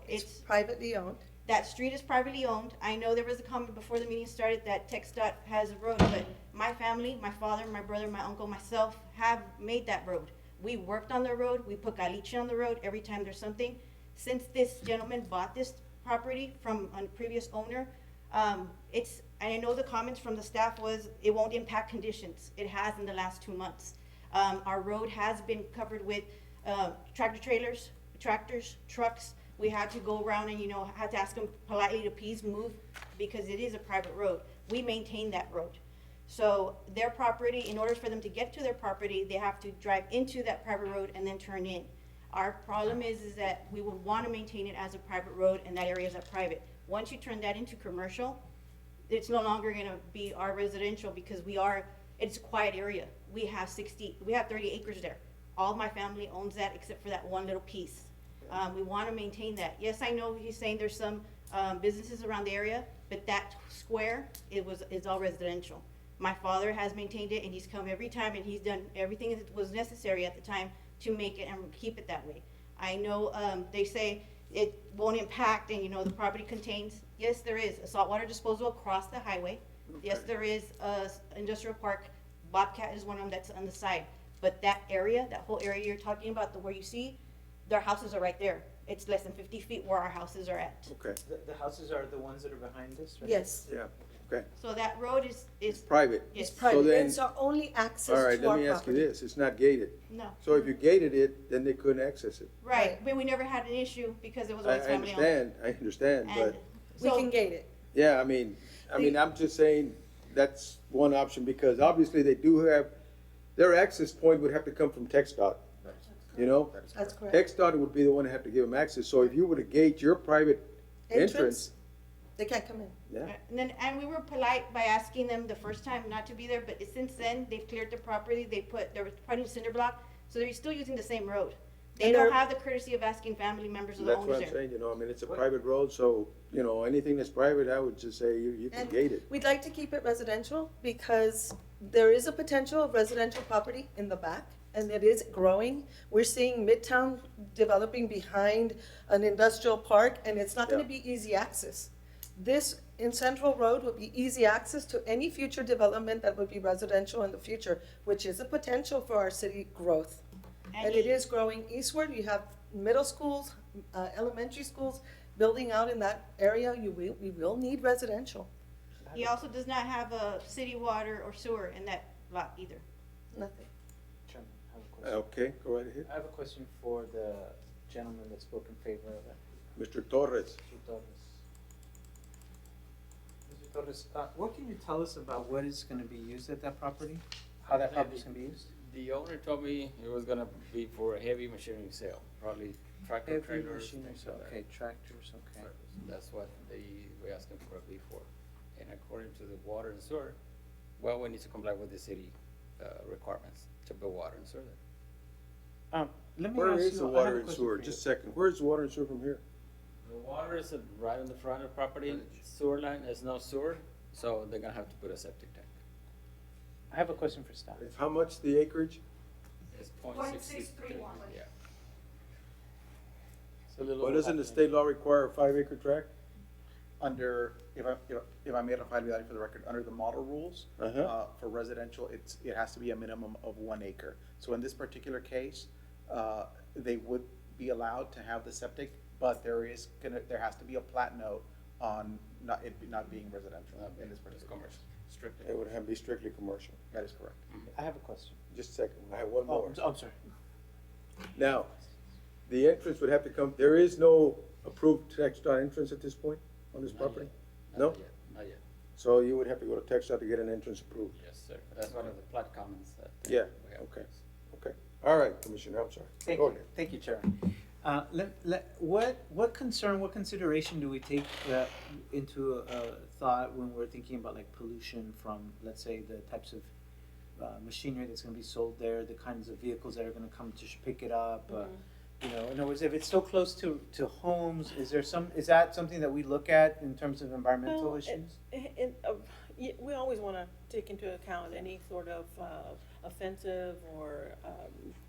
It's privately owned. That street is privately owned. I know there was a comment before the meeting started that TxDOT has a road, but my family, my father, my brother, my uncle, myself have made that road. We worked on the road, we put caliche on the road every time there's something. Since this gentleman bought this property from a previous owner, and I know the comments from the staff was it won't impact conditions. It has in the last 2 months. Our road has been covered with tractor trailers, tractors, trucks. We had to go around and, had to ask them politely to please move because it is a private road. We maintain that road. So their property, in order for them to get to their property, they have to drive into that private road and then turn in. Our problem is that we would want to maintain it as a private road and that area is a private. Once you turn that into commercial, it's no longer going to be our residential because it's a quiet area. We have 30 acres there. All my family owns that except for that one little piece. We want to maintain that. Yes, I know he's saying there's some businesses around the area, but that square, is all residential. My father has maintained it and he's come every time and he's done everything that was necessary at the time to make it and keep it that way. I know they say it won't impact and the property contains, yes, there is a saltwater disposal across the highway. Yes, there is a industrial park. Bobcat is one of them that's on the side. But that area, that whole area you're talking about, where you see, their houses are right there. It's less than 50 feet where our houses are at. Okay. The houses are the ones that are behind this, right? Yes. Yeah, okay. So that road is Private. Yes. It's private. then- It's our only access to All our right, property. let me ask you this. It's not gated. No. So if you gated it, then they couldn't access it. Right, but we never had an issue because it was I always family owned. I understand, but, We can gate it. yeah, I mean, I'm just saying that's one option because obviously they do have, their access point would have to come from TxDOT. That's correct. TxDOT would be the one to have to give them access. So if you were to gate your private entrance, They can't come in. yeah. And we were polite by asking them the first time not to be there, but since then, they've cleared the property, they were putting cinder block, so they're still using the same road. They And don't they're- have the courtesy of asking family members of the That's what owners I'm there. saying, it's a private road, so, anything that's private, I would just say you can And gate it. we'd like to keep it residential because there is a potential of residential property in the back and it is growing. We're seeing Midtown developing behind an industrial park and it's not gonna be easy access. This in Central Road would be easy access to any future development that would be residential in the future, which is a potential for our city growth. And it is growing eastward. You have middle schools, elementary schools building out in that area. We will need residential. He also does not have a city water or sewer in that lot either. Nothing. Chairman, I have a question. Okay, go right ahead. I have a question for the gentleman that spoke in favor of it. Mr. Torres. Mr. Torres. Mr. Torres, what can you tell us about what is gonna be used at that property? How that property is gonna be used? The owner told me it was gonna be for a heavy machinery sale, probably tractor Heavy trailers. machinery, things like that. okay, tractors, okay. That's what we're asking for a B for. And according to the water and sewer, well, we need to comply with the city requirements to build water and sewer there. Let me Where ask is you, the I have water a and question sewer? for you. Just a second. Where's the water and sewer from here? The water is right on the front of the property, sewer line, there's no sewer, so they're gonna have to put a septic tank. I have a question for staff. How much the acreage? It's .631, yeah. It's a little Well, doesn't the over state law require a 5-acre tract? Under, if I may notify you for the record, under the model rules, for residential, it has to be a minimum of 1 acre. So in this particular case, they would be allowed to have the septic, but there has to be a plat note on it not being residential in this particular. Commercial, strictly. It would have to be strictly commercial. That is correct. I have a question. Just a second. I have one Oh, more. I'm sorry. Now, the entrance would have to come, there is no approved text dot entrance at this point on this property? No? Not yet, not yet. So you would have to go to text dot to get an entrance approved? Yes, sir. That's one of the plat comments that. Yeah, we have. okay, okay. All right, Commissioner, I'm sorry. Go ahead. Thank you, Chair. What consideration do we take into thought when we're thinking about like pollution from, let's say, the types of machinery that's gonna be sold there, the kinds of vehicles that are gonna come to pick it up? You know, in other words, if it's so close to homes, is that something that we look at in terms of environmental Well, issues? We always want to take into account any sort of offensive or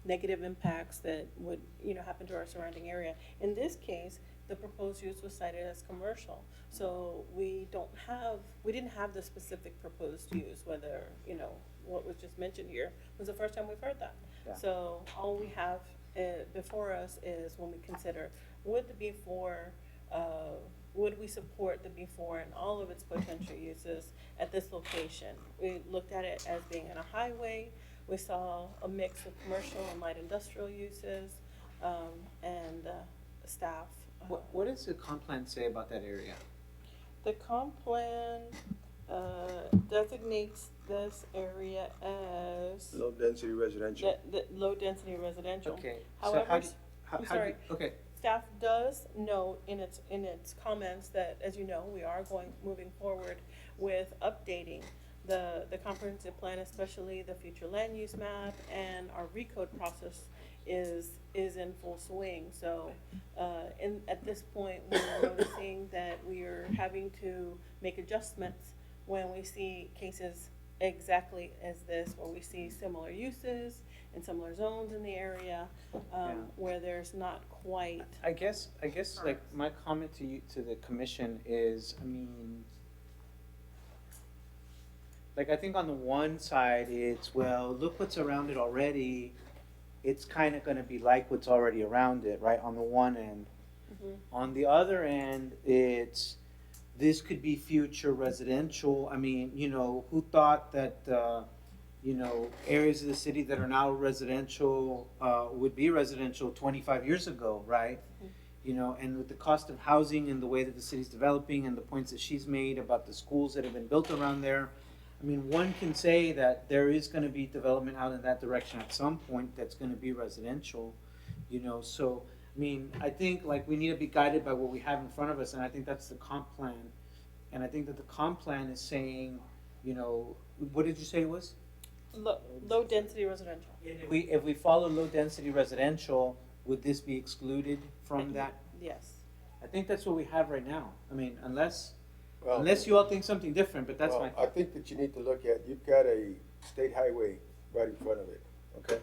negative impacts that would, happen to our surrounding area. In this case, the proposed use was cited as commercial, so we didn't have the specific proposed use, whether, what was just mentioned here was the first time we've heard that. Yeah. So all we have before us is when we consider, would we support the B4 and all of its potential uses at this location? We looked at it as being on a highway. We saw a mix of commercial and light industrial uses, and staff. What does the comp plan say about that area? The comp plan designates this area as Low-density residential. the low-density residential. Okay, so However, how I'm do sorry. okay. Staff does note in its comments that, as you know, we are moving forward with updating the comprehensive plan, especially the future land use map, and our recode process is in full swing. So at this point, we're noticing that we are having to make adjustments when we see cases exactly as this, where we see similar uses and similar zones in the area, where there's not quite. I guess like my comment to the commission is, I think on the one side it's, well, look what's around it already. It's kind of going to be like what's already around it, right? On the one end. On the other end, this could be future residential. Who thought that, areas of the city that are now residential would be residential 25 years ago, right? And with the cost of housing and the way that the city's developing and the points that she's made about the schools that have been built around there, one can say that there is going to be development out in that direction at some point that's going to be residential, So, I think we need to be guided by what we have in front of us, and I think that's the comp plan. And I think that the comp plan is saying, what did you say it was? Low density residential. If we follow low density residential, would this be excluded from that? Yes. I think that's what we have right now. Unless Well, you all think something different, but that's well, my I thought. think that you need to look at, you've got a state highway right in front of it, okay?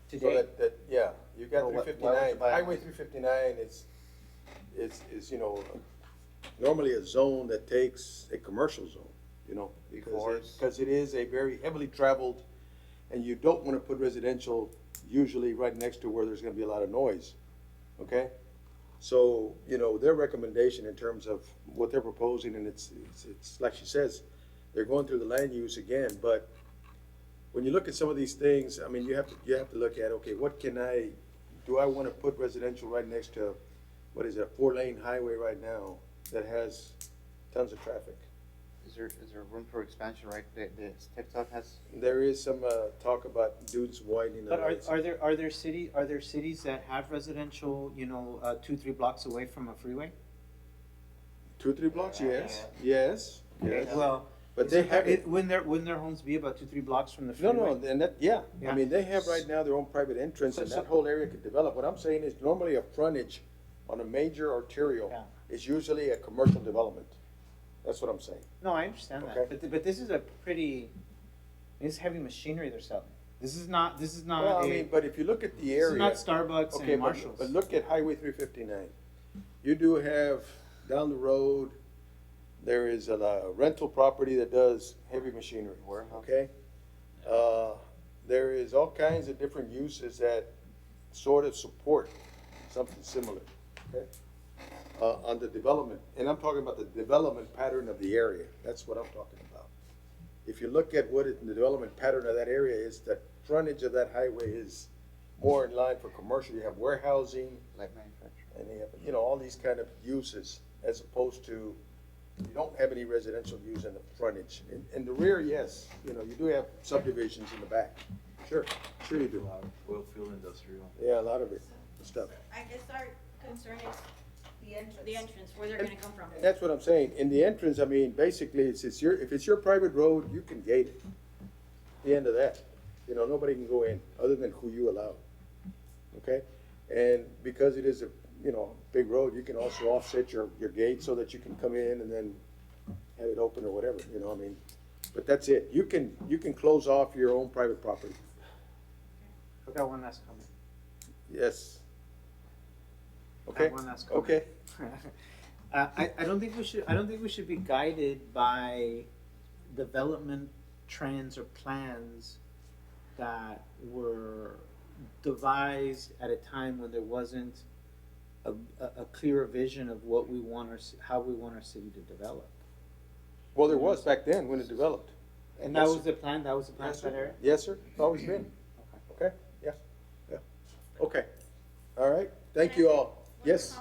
Today? So yeah, you got Well, why would 359, you buy a Highway house? 359 is normally a zone that takes a commercial zone, because it is a very heavily traveled, and you don't want to put residential usually right next to where there's going to be a lot of noise, okay? So, their recommendation in terms of what they're proposing, and it's like she says, they're going through the land use again, but when you look at some of these things, you have to look at, okay, do I want to put residential right next to, what is it, a 4-lane highway right now that has tons of traffic? Is there room for expansion, right? The TechDOT has. There is some, talk about dudes widening the But roads. are there cities that have residential, you know, 2-3 blocks away from a freeway? 2-3 blocks, yes, yes, yes. Well, But they have it. Wouldn't their homes be about 2-3 blocks from the No, freeway? no, and that, yeah, I Yeah. mean, they have right now their own private entrance and that whole area could develop. What I'm saying is normally a frontage on a major arterial is usually a commercial development. That's what I'm saying. No, I understand Okay. that, but this is a pretty, this is heavy machinery they're selling. This is not Well, I mean, but if you look at the area. This is not Starbucks Okay, and but- Marshalls. But look at Highway 359. You do have down the road, there is a rental property that does heavy machinery, okay? There is all kinds of different uses that sort of support something similar, okay? On the development, and I'm talking about the development pattern of the area, that's what I'm talking about. If you look at what the development pattern of that area is, the frontage of that highway is more in line for commercial, you have warehousing. Like manufacturing. And you have, you know, all these kind of uses, as opposed to, you don't have any residential use in the frontage. In the rear, yes, you know, you do have subdivisions in the back, sure you do. Oil field industrial. Yeah, a lot of it, stuff. I guess our concern is the entrance, where they're gonna come from. That's what I'm saying, in the entrance, I mean, basically, if it's your private road, you can gate it. The end of that, you know, nobody can go in, other than who you allow, okay? And because it is a, you know, big road, you can also offset your gate so that you can come in and then have it open or whatever, you know, I mean, but that's it, you can close off your own private property, I've got one last comment. yes. I Okay, have one last comment. okay. I don't think we should be guided by development trends or plans that were devised at a time when there wasn't a clearer vision of what we want how we want our city to develop. Well, there was back then when it developed. And that was the plan, for that area? Yes, sir, it's always been. Okay, yeah, yeah. Okay, all right, thank you all. Yes?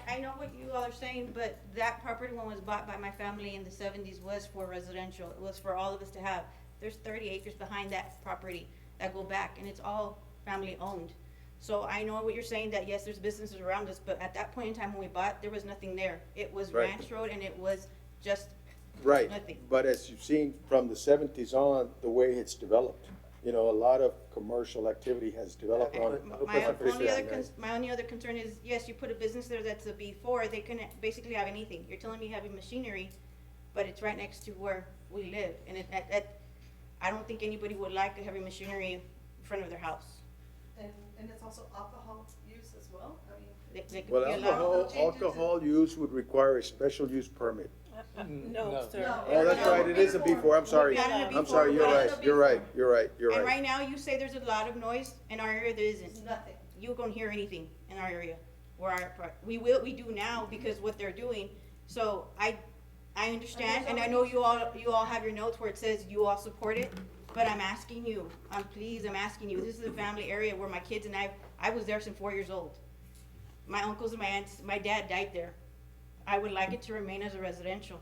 I know what you all are saying, but that property when was bought by my family in the 70s was for residential. It was for all of us to have. There's 30 acres behind that property that go back, and it's all family owned. So I know what you're saying, that yes, there's businesses around us, but at that point in time when we bought, there was nothing there. It was Right. Ranch Road, and it was just Right, nothing. but as you've seen from the 70s on, the way it's developed, you know, a lot of commercial activity has developed on. My only other concern is, yes, you put a business there that's a B4, they can basically have anything. You're telling me heavy machinery, but it's right next to where we live, and I don't think anybody would like a heavy machinery in front of their house. And it's also alcohol use as well, I mean. They could Well, be allowed. alcohol use would require a special use permit. No, sir. Oh, that's right, it is a B4, I'm sorry. Not in a I'm B4, sorry, you're not in right, a you're B4. right, you're right, you're And right. right now, you say there's a lot of noise in our area, there isn't. Nothing. You don't hear anything in our area, we do now because what they're doing. So I understand, and I know you all have your notes where it says you all support it, but I'm asking you, I'm asking you, this is a family area where my kids and I was there since 4 years old. My uncles and my aunts, my dad died there. I would like it to remain as a residential.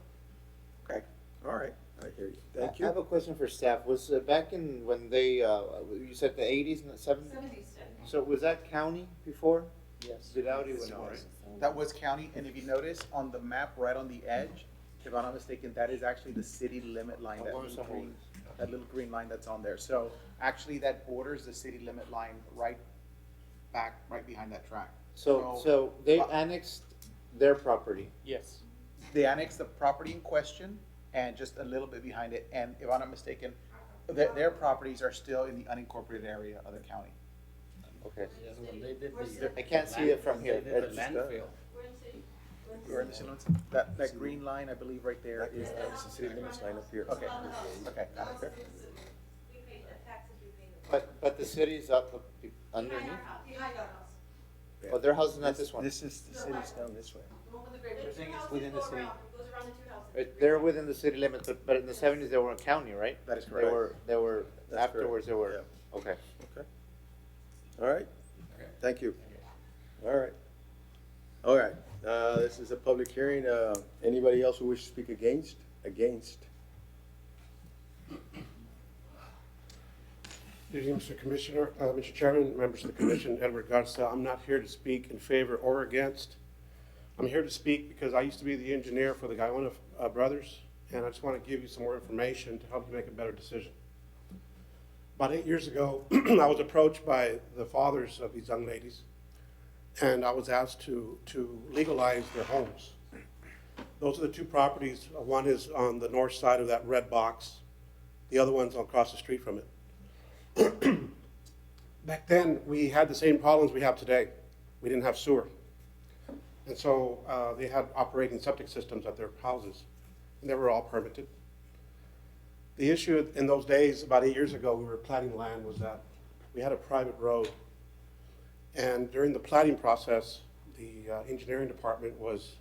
Okay, all right, I hear you, thank I you. have a question for staff. Was back in when they, you said the 80s and the 70s? 70s. So was that county before? Yes. Vidality was not, right? That was county, and if you notice on the map, right on the edge, if I'm not mistaken, that is actually the city limit line, that little green line that's on there. So actually, that borders the city limit line right behind that track. So they annexed their property? Yes. They annexed the property in question and just a little bit behind it, and if I'm not mistaken, their properties are still in the unincorporated area of the county. Okay. Yes, when they did the. I can't see it from here. They did That's the just, landfill. We're in the city limits. That green line, I believe, right there is That's the city limits line up here. Okay, okay, got it. But the city's up underneath? Behind our house. Oh, their house is not this one? This is, the city's down this way. Everything is within the city. They're within the city limits, but in the 70s they were in county, right? That is correct. They were, That's afterwards they were, okay. Okay. All right, thank you. All right. All right, this is a public hearing. Anybody else who wishes to speak against? Against? Good evening, Mr. Commissioner, Mr. Chairman, members of the commission, Edward Garza. I'm not here to speak in favor or against. I'm here to speak because I used to be the engineer for the Guyana brothers, and I just want to give you some more information to help you make a better decision. About 8 years ago, I was approached by the fathers of these young ladies, and I was asked to legalize their homes. Those are the two properties. One is on the north side of that red box. The other one's across the street from it. Back then, we had the same problems we have today. We didn't have sewer. And so they had operating septic systems at their houses, and they were all permitted. The issue in those days, about 8 years ago, we were platting land, was that we had a private road. And during the platting process, the engineering department was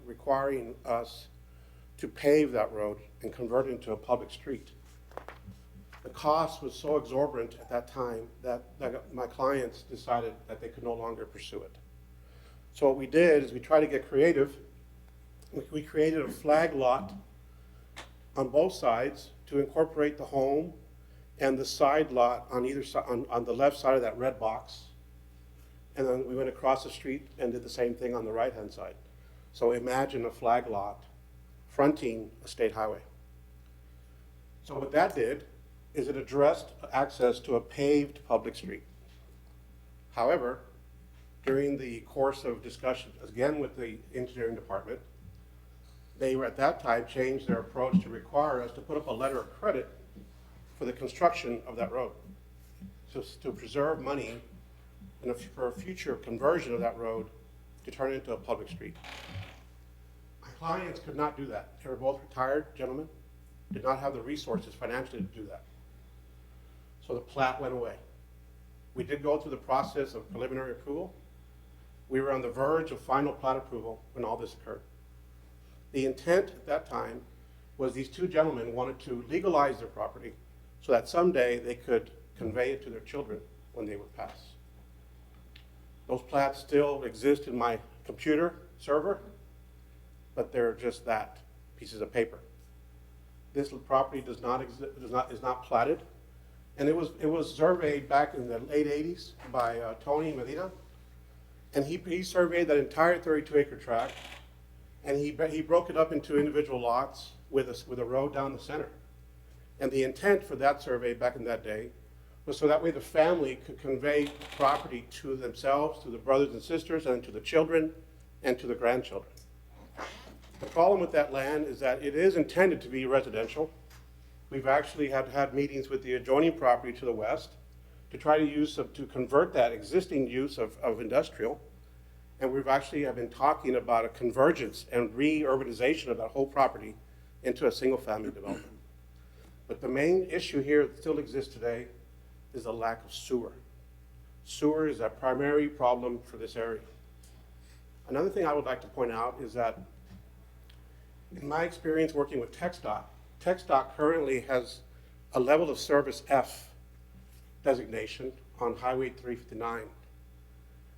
requiring us to pave that road and convert it into a public street. The cost was so exorbitant at that time that my clients decided that they could no longer pursue it. So what we did is we tried to get creative. We created a flag lot on both sides to incorporate the home and the side lot on either side, on the left side of that red box. And then we went across the street and did the same thing on the right-hand side. So imagine a flag lot fronting a state highway. So what that did is it addressed access to a paved public street. However, during the course of discussion, again with the engineering department, they were at that time changed their approach to require us to put up a letter of credit for the construction of that road, to preserve money for a future conversion of that road to turn it into a public street. My clients could not do that. They were both retired gentlemen, did not have the resources financially to do that. So the plat went away. We did go through the process of preliminary approval. We were on the verge of final plat approval when all this occurred. The intent at that time was these two gentlemen wanted to legalize their property so that someday they could convey it to their children when they would pass. Those plats still exist in my computer server, but they're just that, pieces of paper. This property is not platted, and it was surveyed back in the late 80s by Tony Medina, and he surveyed that entire 32-acre tract, and he broke it up into individual lots with a road down the center. And the intent for that survey back in that day was so that way the family could convey property to themselves, to the brothers and sisters, and to the children, and to the grandchildren. The problem with that land is that it is intended to be residential. We've actually had meetings with the adjoining property to the west to try to convert that existing use of industrial. And we've actually have been talking about a convergence and re-urbanization of that whole property into a single-family development. But the main issue here that still exists today is the lack of sewer. Sewer is a primary problem for this area. Another thing I would like to point out is that in my experience working with TxDOT, TxDOT currently has a level of service F designation on Highway 359,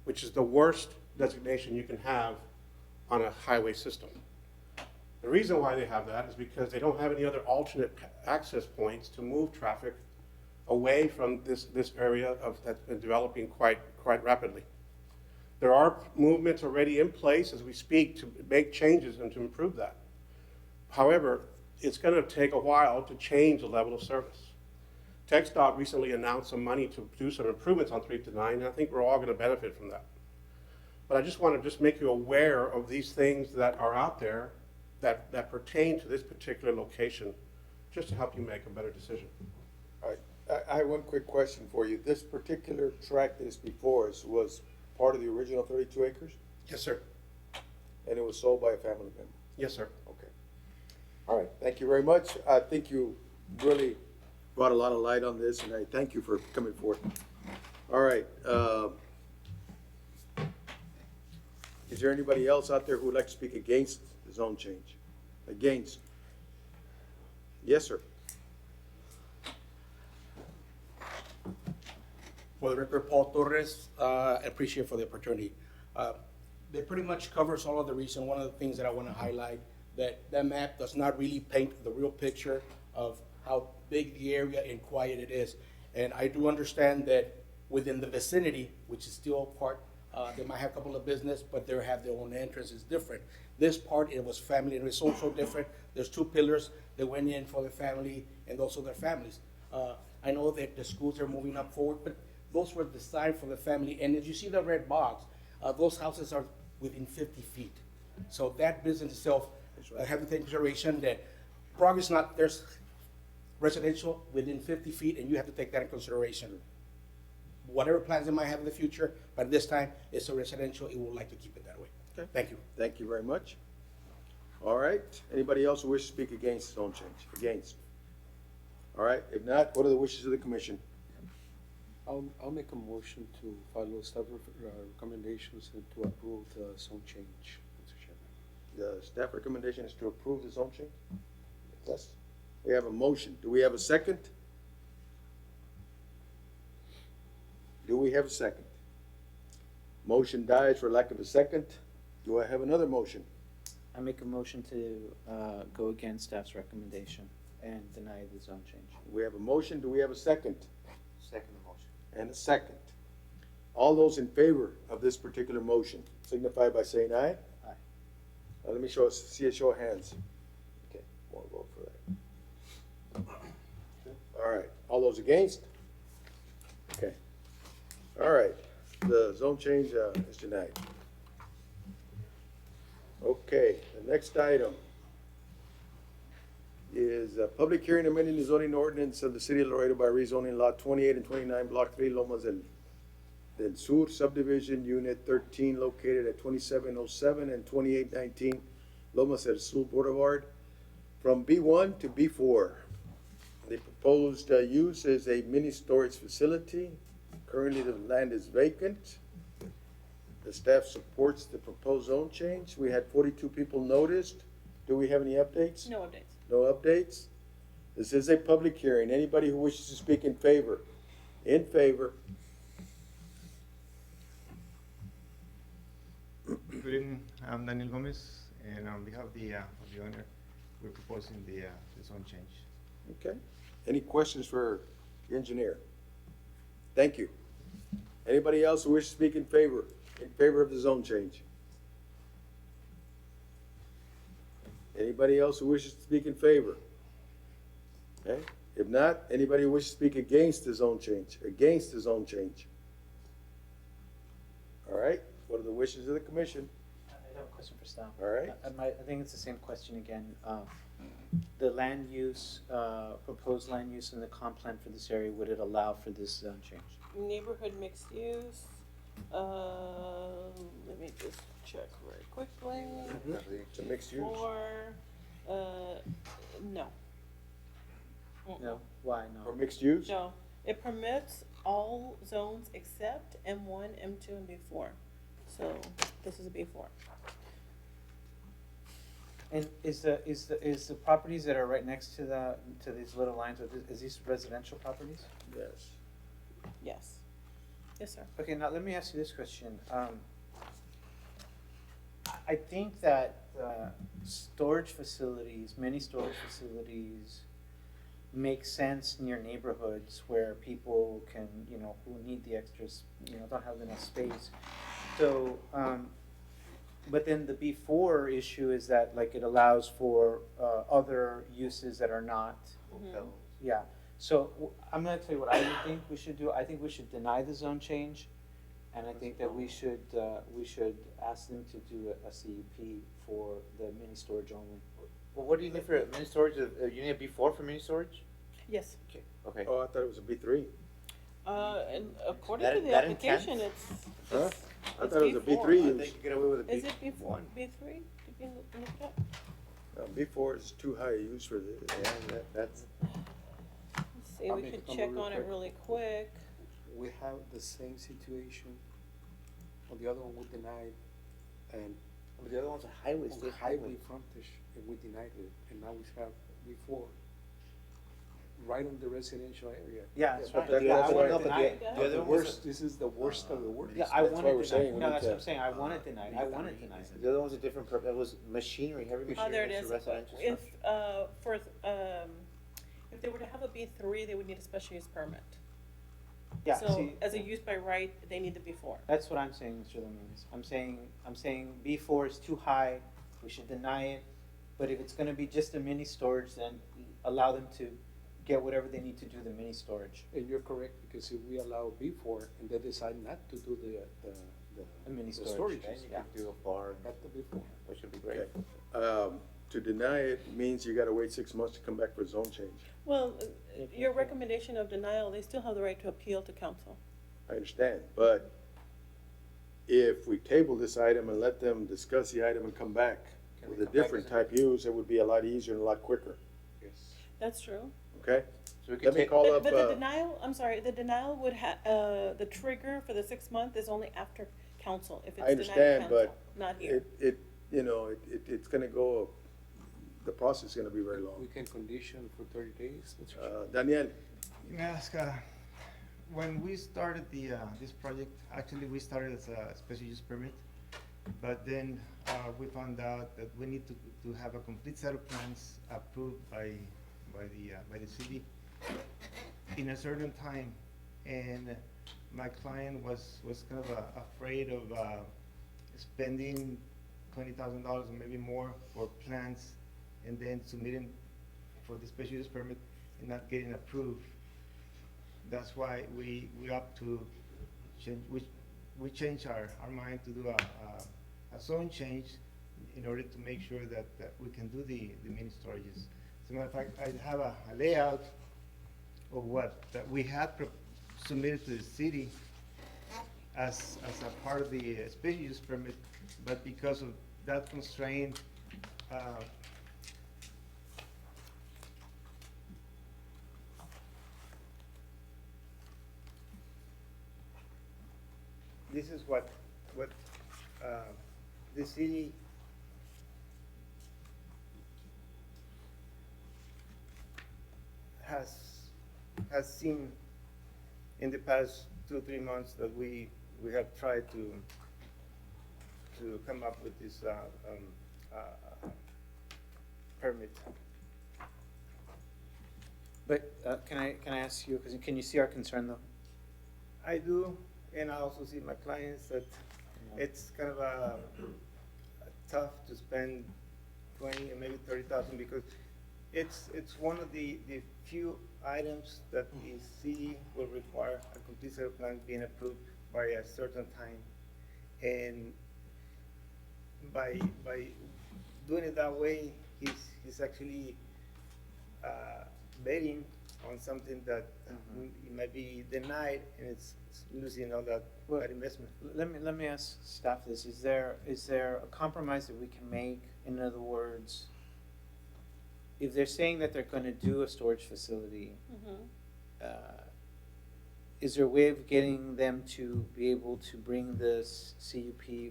which is the worst designation you can have on a highway system. The reason why they have that is because they don't have any other alternate access points to move traffic away from this area that's been developing quite rapidly. There are movements already in place as we speak to make changes and to improve that. However, it's going to take a while to change the level of service. TxDOT recently announced some money to do some improvements on 359, and I think we're all going to benefit from that. But I just want to make you aware of these things that are out there that pertain to this particular location, just to help you make a better decision. All right, I have one quick question for you. This particular tract that is before us was part of the original 32 acres? Yes, sir. And it was sold by a family member? Yes, sir. Okay. All right, thank you very much. I think you really brought a lot of light on this, and I thank you for coming forth. All right. Is there anybody else out there who would like to speak against the zone change? Against? Yes, sir. For the record, Paul Torres, I appreciate for the opportunity. That pretty much covers all of the reason. One of the things that I want to highlight, that map does not really paint the real picture of how big the area and quiet it is. And I do understand that within the vicinity, which is still part, they might have a couple of business, but they have their own entrance, it's different. This part, it was family, and it's also different. There's two pillars that went in for the family and also their families. I know that the schools are moving up forward, but those were designed for the family. And as you see the red box, those houses are within 50 feet. So that business itself, have to take consideration that progress not, there's residential within 50 feet, and you have to take that in consideration. Whatever plans they might have in the future, but this time it's a residential, it would like to keep it that way. Okay. Thank you. Thank you very much. All right, anybody else who wishes to speak against zone change? Against? All right, if not, what are the wishes of the commission? I'll make a motion to follow staff recommendations and to approve the zone change, Mr. Chairman. The staff recommendation is to approve the zone change? Yes. We have a motion. Do we have a second? Do we have a second? Motion dies for lack of a second. Do I have another motion? I make a motion to go against staff's recommendation and deny the zone change. We have a motion. Do we have a second? Second motion. And a second. All those in favor of this particular motion signify by saying aye. Aye. Let me see a show of hands. Okay, one vote for that. All right, all those against? Okay. All right, the zone change is denied. Okay, the next item is a public hearing amending the zoning ordinance of the city of Laredo by rezoning lot 28 and 29, block 3, Lomas del Sur subdivision, unit 13, located at 2707 and 2819 Lomas del Sur Boulevard, from B1 to B4. The proposed use is a mini storage facility. Currently, the land is vacant. The staff supports the proposed zone change. We had 42 people noticed. Do we have any updates? No updates. No updates? This is a public hearing. Anybody who wishes to speak in favor? In favor? Good evening. I'm Daniel Gomez, and on behalf of the owner, we're proposing the zone change. Okay. Any questions for the engineer? Thank you. Anybody else who wishes to speak in favor of the zone change? Anybody else who wishes to speak in favor? Okay. If not, anybody who wishes to speak against the zone change? Against the zone change? All right. What are the wishes of the commission? I have a question for staff. All right. I think it's the same question again. The land use, proposed land use in the comp plan for this area, would it allow for this zone change? Neighborhood mixed use, let me just check very quickly. It's a mixed use. No. No, why no? For mixed use? No, it permits all zones except M1, M2, and B4. So this is a B4. And is the properties that are right next to these little lines, is these residential properties? Yes. Yes. Yes, sir. Okay, now let me ask you this question. I think that storage facilities, many storage facilities, make sense near neighborhoods where people can, who need the extras, don't have enough space. So, but then the B4 issue is that like it allows for other uses that are not. Yeah. So I'm going to tell you what I think we should do. I think we should deny the zone change, and I think that we should ask them to do a CUP for the mini storage only. Well, what do you need for mini storage? You need a B4 for mini storage? Yes. Okay. Okay. Oh, I thought it was a B3. And according to the application, it's. Huh? I it's thought it was a B4. B3 I use. think you get away with a B. Is it B4? B3? Did you look it up? B4 is too high a use for this. Yeah, that's. Let's see, I'll we make could a comment check real on it quick. really quick. We have the same situation. On the other one, we denied, and But the other one's a highway, on state highway highway. frontage, and we denied it, and now we have before. right on the residential area. Yeah, that's but right. that's- Yeah, I that's want why- it denied. the The other worst, this is the worst of the worst. Yeah, I That's want why it we're saying we denied. No, need that's to- what I'm saying, I want it denied, I want it denied. The other one's a different purpose, it was machinery, heavy Oh, machinery there it next is. to residential If, structure. if they were to have a B3, they would need a special use permit. Yeah, So see, as a use by right, they need the B4. that's what I'm saying, Mr. Dominguez. I'm saying B4 is too high, we should deny it. But if it's gonna be just a mini storage, then allow them to get whatever they need to do the mini storage. And you're correct, because if we allow B4 and they decide not to do A mini the storage, storages, You could do a bar, got the B4. which would be great. Okay. To deny it means you gotta wait 6 months to come back for a zone change. Well, your recommendation of denial, they still have the right to appeal to council. I understand, but if we table this item and let them discuss the item and come back with a different type use, it would be a lot easier and a lot quicker, Yes. That's true. okay? So we could Let me take, call But, up, but the denial, I'm sorry, the denial would the trigger for the 6 month is only after council, if it's I denied understand, council, but not here. it's gonna go, the process is gonna be very We long. can condition for 30 days, Mr. Chair. Daniel, May I ask, when we started this project, actually we started as a special use permit, but then we found out that we need to have a complete set of plans approved by the city in a certain time. And my client was kind of afraid of spending $20,000 or maybe more for plans and then submitting for the special use permit and not getting approved. That's why we opt to change, we change our mind to do a zone change in order to make sure that we can do the mini storages. As a matter of fact, I have a layout of that we had submitted to the city as a part of the special use permit, but because of that constraint, this is what the city has seen in the past 2 or 3 months that we have tried to come up with this permit. But can I ask you, because can you see our concern though? I do, and I also see my clients that it's kind of tough to spend 20 and maybe 30,000 because it's one of the few items that the city will require a complete set of plans being approved by a certain time, and by doing it that way, he's actually betting on something that it might be denied, and it's losing all that investment. Let me ask staff this, is there a compromise that we can make? In other words, if they're saying that they're gonna do a storage facility, is there a way of getting them to be able to bring this CUP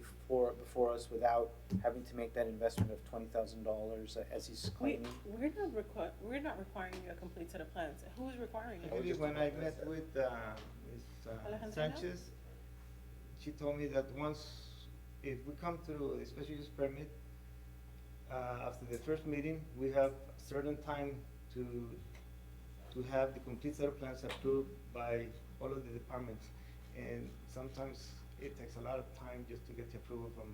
before us without having to make that investment of $20,000 as he's claiming? We're not requiring you a complete set of plans. Who is requiring it? Actually, when I met with Ms. Alejandrina? Sanchez, she told me that if we come through a special use permit, after the first meeting, we have a certain time to have the complete set of plans approved by all of the departments. And sometimes it takes a lot of time just to get the approval from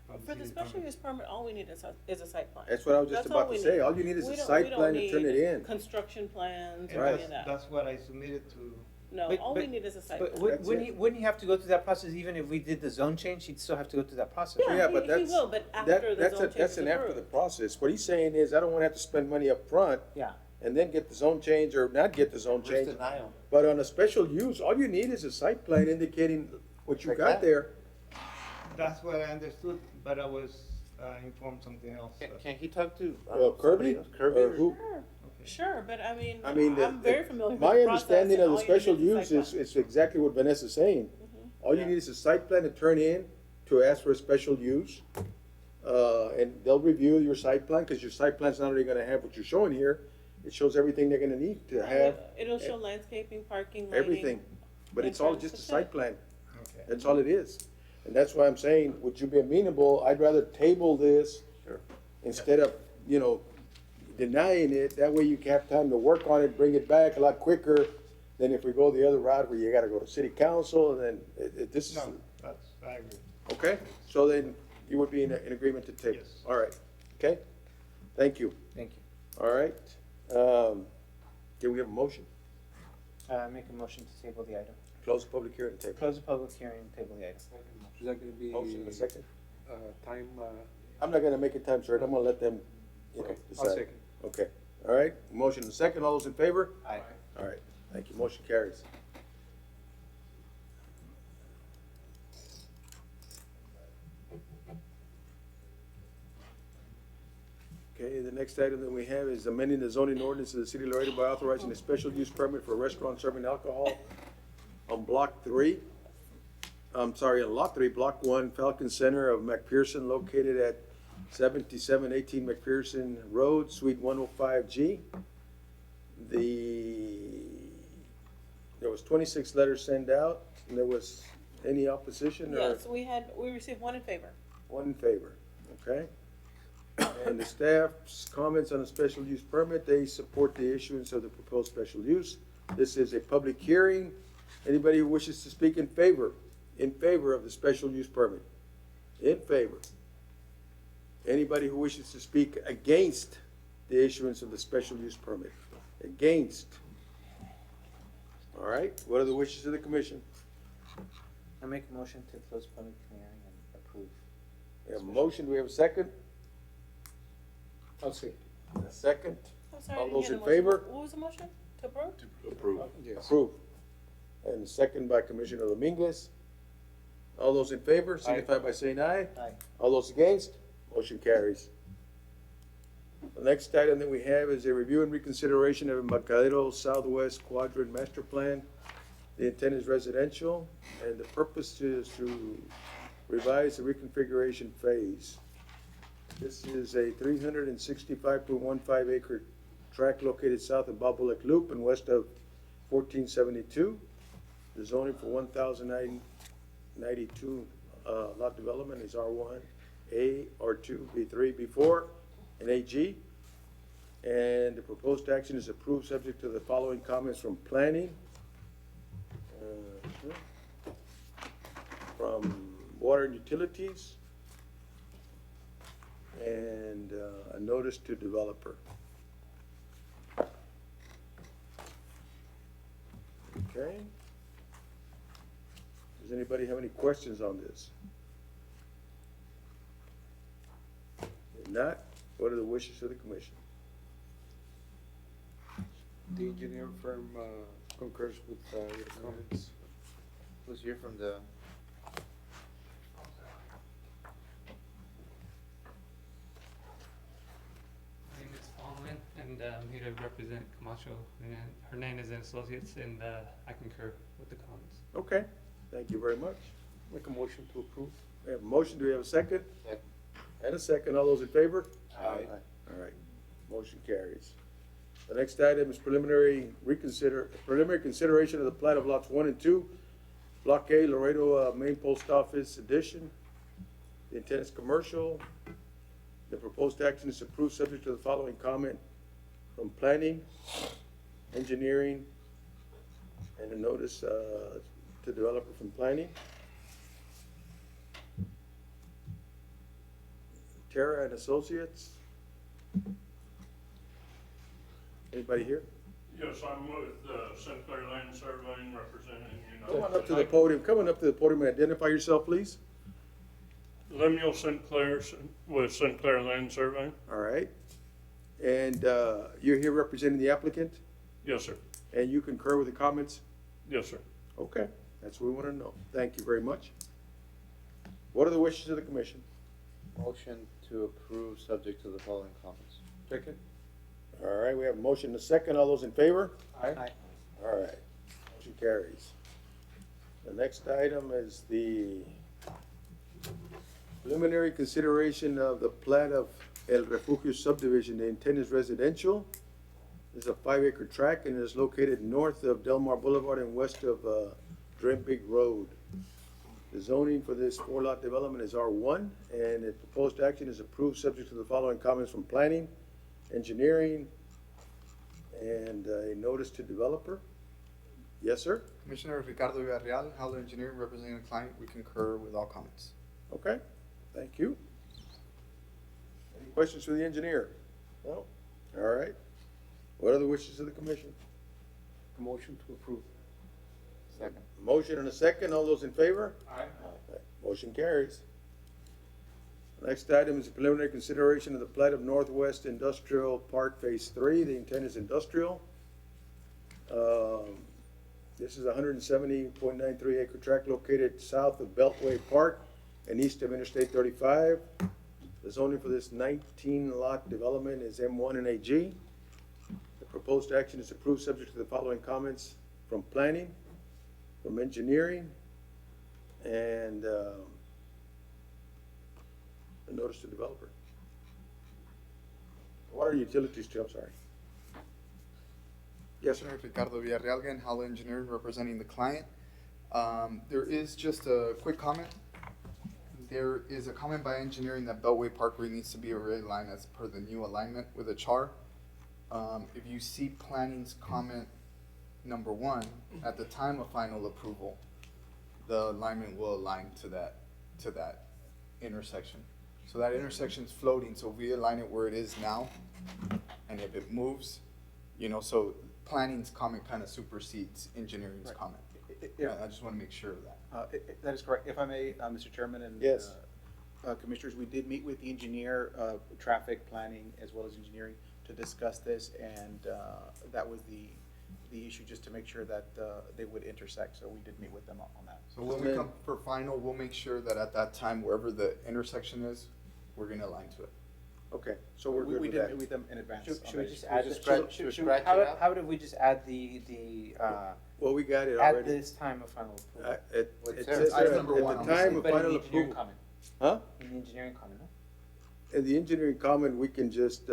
the For the city special department. use permit, all we need is a site plan. That's what I was just That's about all to we say. need. All you need is We a don't- site we don't plan to turn need it in. Construction plans And or any of that. that's what I submitted to. No, all we need is a site But plan. wouldn't he have to go through that process even if we did the zone change? He'd still have to go through that process. Yeah, Yeah, but he that's, will, but after the zone change that's is an after the approved. process. What he's saying is, I don't wanna have to spend money up front Yeah. and then get the zone change or not get the zone Where's change. denial? But on a special use, all you need is a site plan indicating what you Like got that? there. That's what I understood, but I was informed something else. Can he talk to Kirby? somebody else? Kirby Or or- who? Sure, but I mean, I mean, I'm very familiar with the my process. understanding and of the all you special need is a use site is, plan. is exactly what Vanessa's saying. All you need is a site plan to turn in to ask for a special use. And they'll review your site plan, cause your site plan's not only gonna have what you're showing here, It shows everything they're gonna need to have, It'll show landscaping, parking, lighting. everything. But it's all just a Entrance, site plan. Okay. That's all it is. And that's why I'm saying, would you be amenable? I'd rather table this instead of, you know, denying it. That way you can have time to work on it, bring it back a lot quicker than if we go the other route where you gotta go to city council and then this is, No, that's, I agree. okay? So then you would be in agreement to table? Yes. All right, okay? Thank you. Thank you. All right. Can we have a motion? Make a motion to table the item. Close the public hearing and table. Close the public hearing, table the item. Is that gonna be? Motion in a second. Time, I'm not gonna make it time certain. I'm gonna let them, you know, Okay, decide. I'll second. Okay, all right. Motion in a second. All those in favor? Aye. All right, thank you. Motion carries. Okay, the next item that we have is amending the zoning ordinance of the city of Laredo by authorizing a special use permit for a restaurant serving alcohol on block 3. I'm sorry, on lot 3, block 1, Falcon Center of McPherson, located at 7718 McPherson Road, Suite 105G. There was 26 letters sent out, and there was any opposition or? Yes, we received one in favor. One in favor, okay? And the staff's comments on the special use permit, they support the issuance of the proposed special use. This is a public hearing. Anybody who wishes to speak in favor of the special use permit? In favor. Anybody who wishes to speak against the issuance of the special use permit? Against? All right, what are the wishes of the commission? I make a motion to close public hearing and approve. We have a motion, do we have a second? I'll see. A second? I'm sorry, I All didn't those hear in the motion. favor? What was the motion? To approve? Approve. Yes. Approved. And a second by Commissioner Dominguez. All those in favor signify by saying aye. Aye. All those against, motion carries. The next item that we have is a review and reconsideration of Embarcadero Southwest Quadrant Master Plan. The intent is residential, and the purpose is to revise the reconfiguration phase. This is a 365.15 acre tract located south of Bobolek Loop and west of 1472. The zoning for 1,092 lot development is R1, A, R2, B3, B4, and AG. And the proposed action is approved subject to the following comments from planning, from water and utilities, and a notice to developer. Okay. Does anybody have any questions on this? If not, what are the wishes of the commission? The engineer firm concurs with your comments. Who's here from the? My name is Baldwin, and I'm here to represent Camacho and Hernandez and Associates, and I concur with the comments. Okay, thank you very much. Make a motion to approve. We have a motion, do we have a second? Second. And a second, all those in favor? Aye. All right, motion carries. The next item is preliminary consideration of the plat of lots 1 and 2, Block A, Laredo Main Post Office Edition. The intent is commercial. The proposed action is approved subject to the following comment from planning, engineering, and a notice to developer from planning. Terra and Associates. Anybody here? Yes, I'm with Sinclair Land Surveying, representing Come on up to the podium, and identify yourself, please. Lemuel Sinclair with Sinclair Land Surveying. All right. And you're here representing the applicant? Yes, sir. And you concur with the comments? Yes, sir. Okay, that's what we want to know. Thank you very much. What are the wishes of the commission? Motion to approve subject to the following comments. Second. All right, we have a motion and a second. All those in favor? Aye. All right, motion carries. The next item is the preliminary consideration of the plat of El Refugio subdivision. The intent is residential. This is a 5-acre tract and it is located north of Delmar Boulevard and west of Drenbig Road. The zoning for this 4-lot development is R1, and the proposed action is approved subject to the following comments from planning, engineering, and a notice to developer. Yes, sir? Commissioner Ricardo Villarreal, Howler Engineering, representing the client. We concur with all comments. Okay, thank you. Any questions for the engineer? No? All right. What are the wishes of the commission? Motion to approve. Second. Motion and a second. All those in favor? Aye. Motion carries. Next item is a preliminary consideration of the plat of Northwest Industrial Park Phase 3. The intent is industrial. This is a 170.93 acre tract located south of Beltway Park and east of Interstate 35. The zoning for this 19-lot development is M1 and AG. The proposed action is approved subject to the following comments from planning, from engineering, and a notice to developer. Water utilities too, I'm sorry. Yes, sir. Commissioner Ricardo Villarreal again, Howler Engineering, representing the client. There is just a quick comment. There is a comment by engineering that Beltway Parkway needs to be realigned as per the new alignment with a char. If you see planning's comment number 1, at the time of final approval, the alignment will align to that intersection. So that intersection is floating, so we align it where it is now, and if it moves, you know, so planning's comment kind of supersedes engineering's Right. comment. Yeah. I just want to make sure of that. That is correct. If I may, Mr. Chairman and Yes. Commissioners, we did meet with the engineer, traffic planning, as well as engineering, to discuss this, and that was the issue, just to make sure that they would intersect, so we did meet with them on that. So when we come for final, we'll make sure that at that time, wherever the intersection is, we're gonna align to it. Okay, so we're good We with did that. meet with them in advance. Should we already. just add, just it- scratch- should- should should- we scratch how, it out? how did we just add Well, we got it at already. this time of final approval? It What's it there? says Item there number at one the on time the of But in final the engineering approval. comment, Huh? in the engineering comment, no? In the engineering comment, we can just,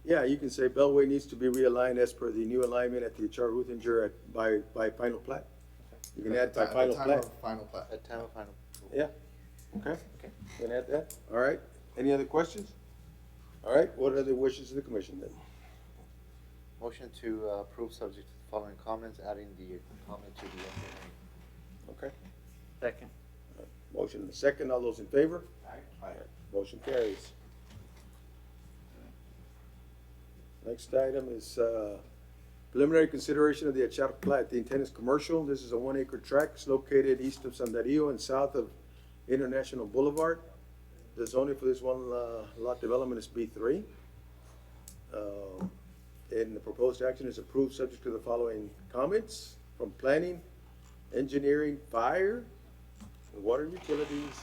yeah, you can say Beltway needs to be realigned as per the new alignment at the Char Ruthinger by final plat. You can add by At the final time plat. of final plat. At time of final approval. Yeah, okay. You can add that. All right. Any other questions? All right, what are the wishes of the commission then? Motion to approve subject to the following comments, adding the comment to the engineering. Okay. Second. Motion and a second. All those in favor? Aye. Motion carries. Next item is preliminary consideration of the Achar plat. The intent is commercial. This is a 1-acre tract. It's located east of San Dario and south of International Boulevard. The zoning for this lot development is B3. And the proposed action is approved subject to the following comments from planning, engineering, fire, water utilities,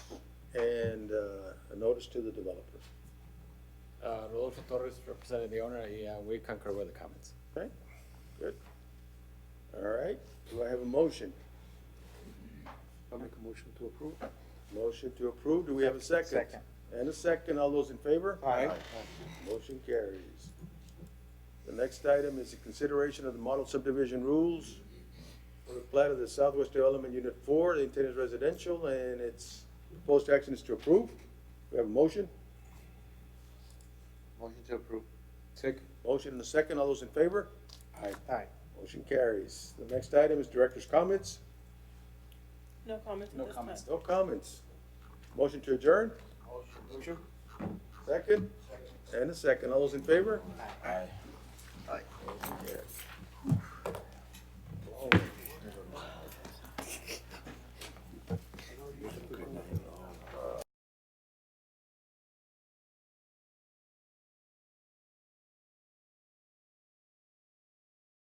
and a notice to the developer. Rodolfo Torres, representing the owner, we concur with the comments. Okay, good. All right, do I have a motion? I'll make a motion to approve. Motion to approve, do we have a second? Second. And a second, all those in favor? Aye. Motion carries. The next item is the consideration of the model subdivision rules for the plat of the Southwest Development Unit 4. The intent is residential, and its proposed action is to approve. We have a motion? Motion to approve. Second. Motion and a second, all those in favor? Aye. Motion carries. The next item is director's comments. No comments No at this time. comments. No comments. Motion to adjourn? Motion. Second? And a second. All those in favor? Aye. Motion carries.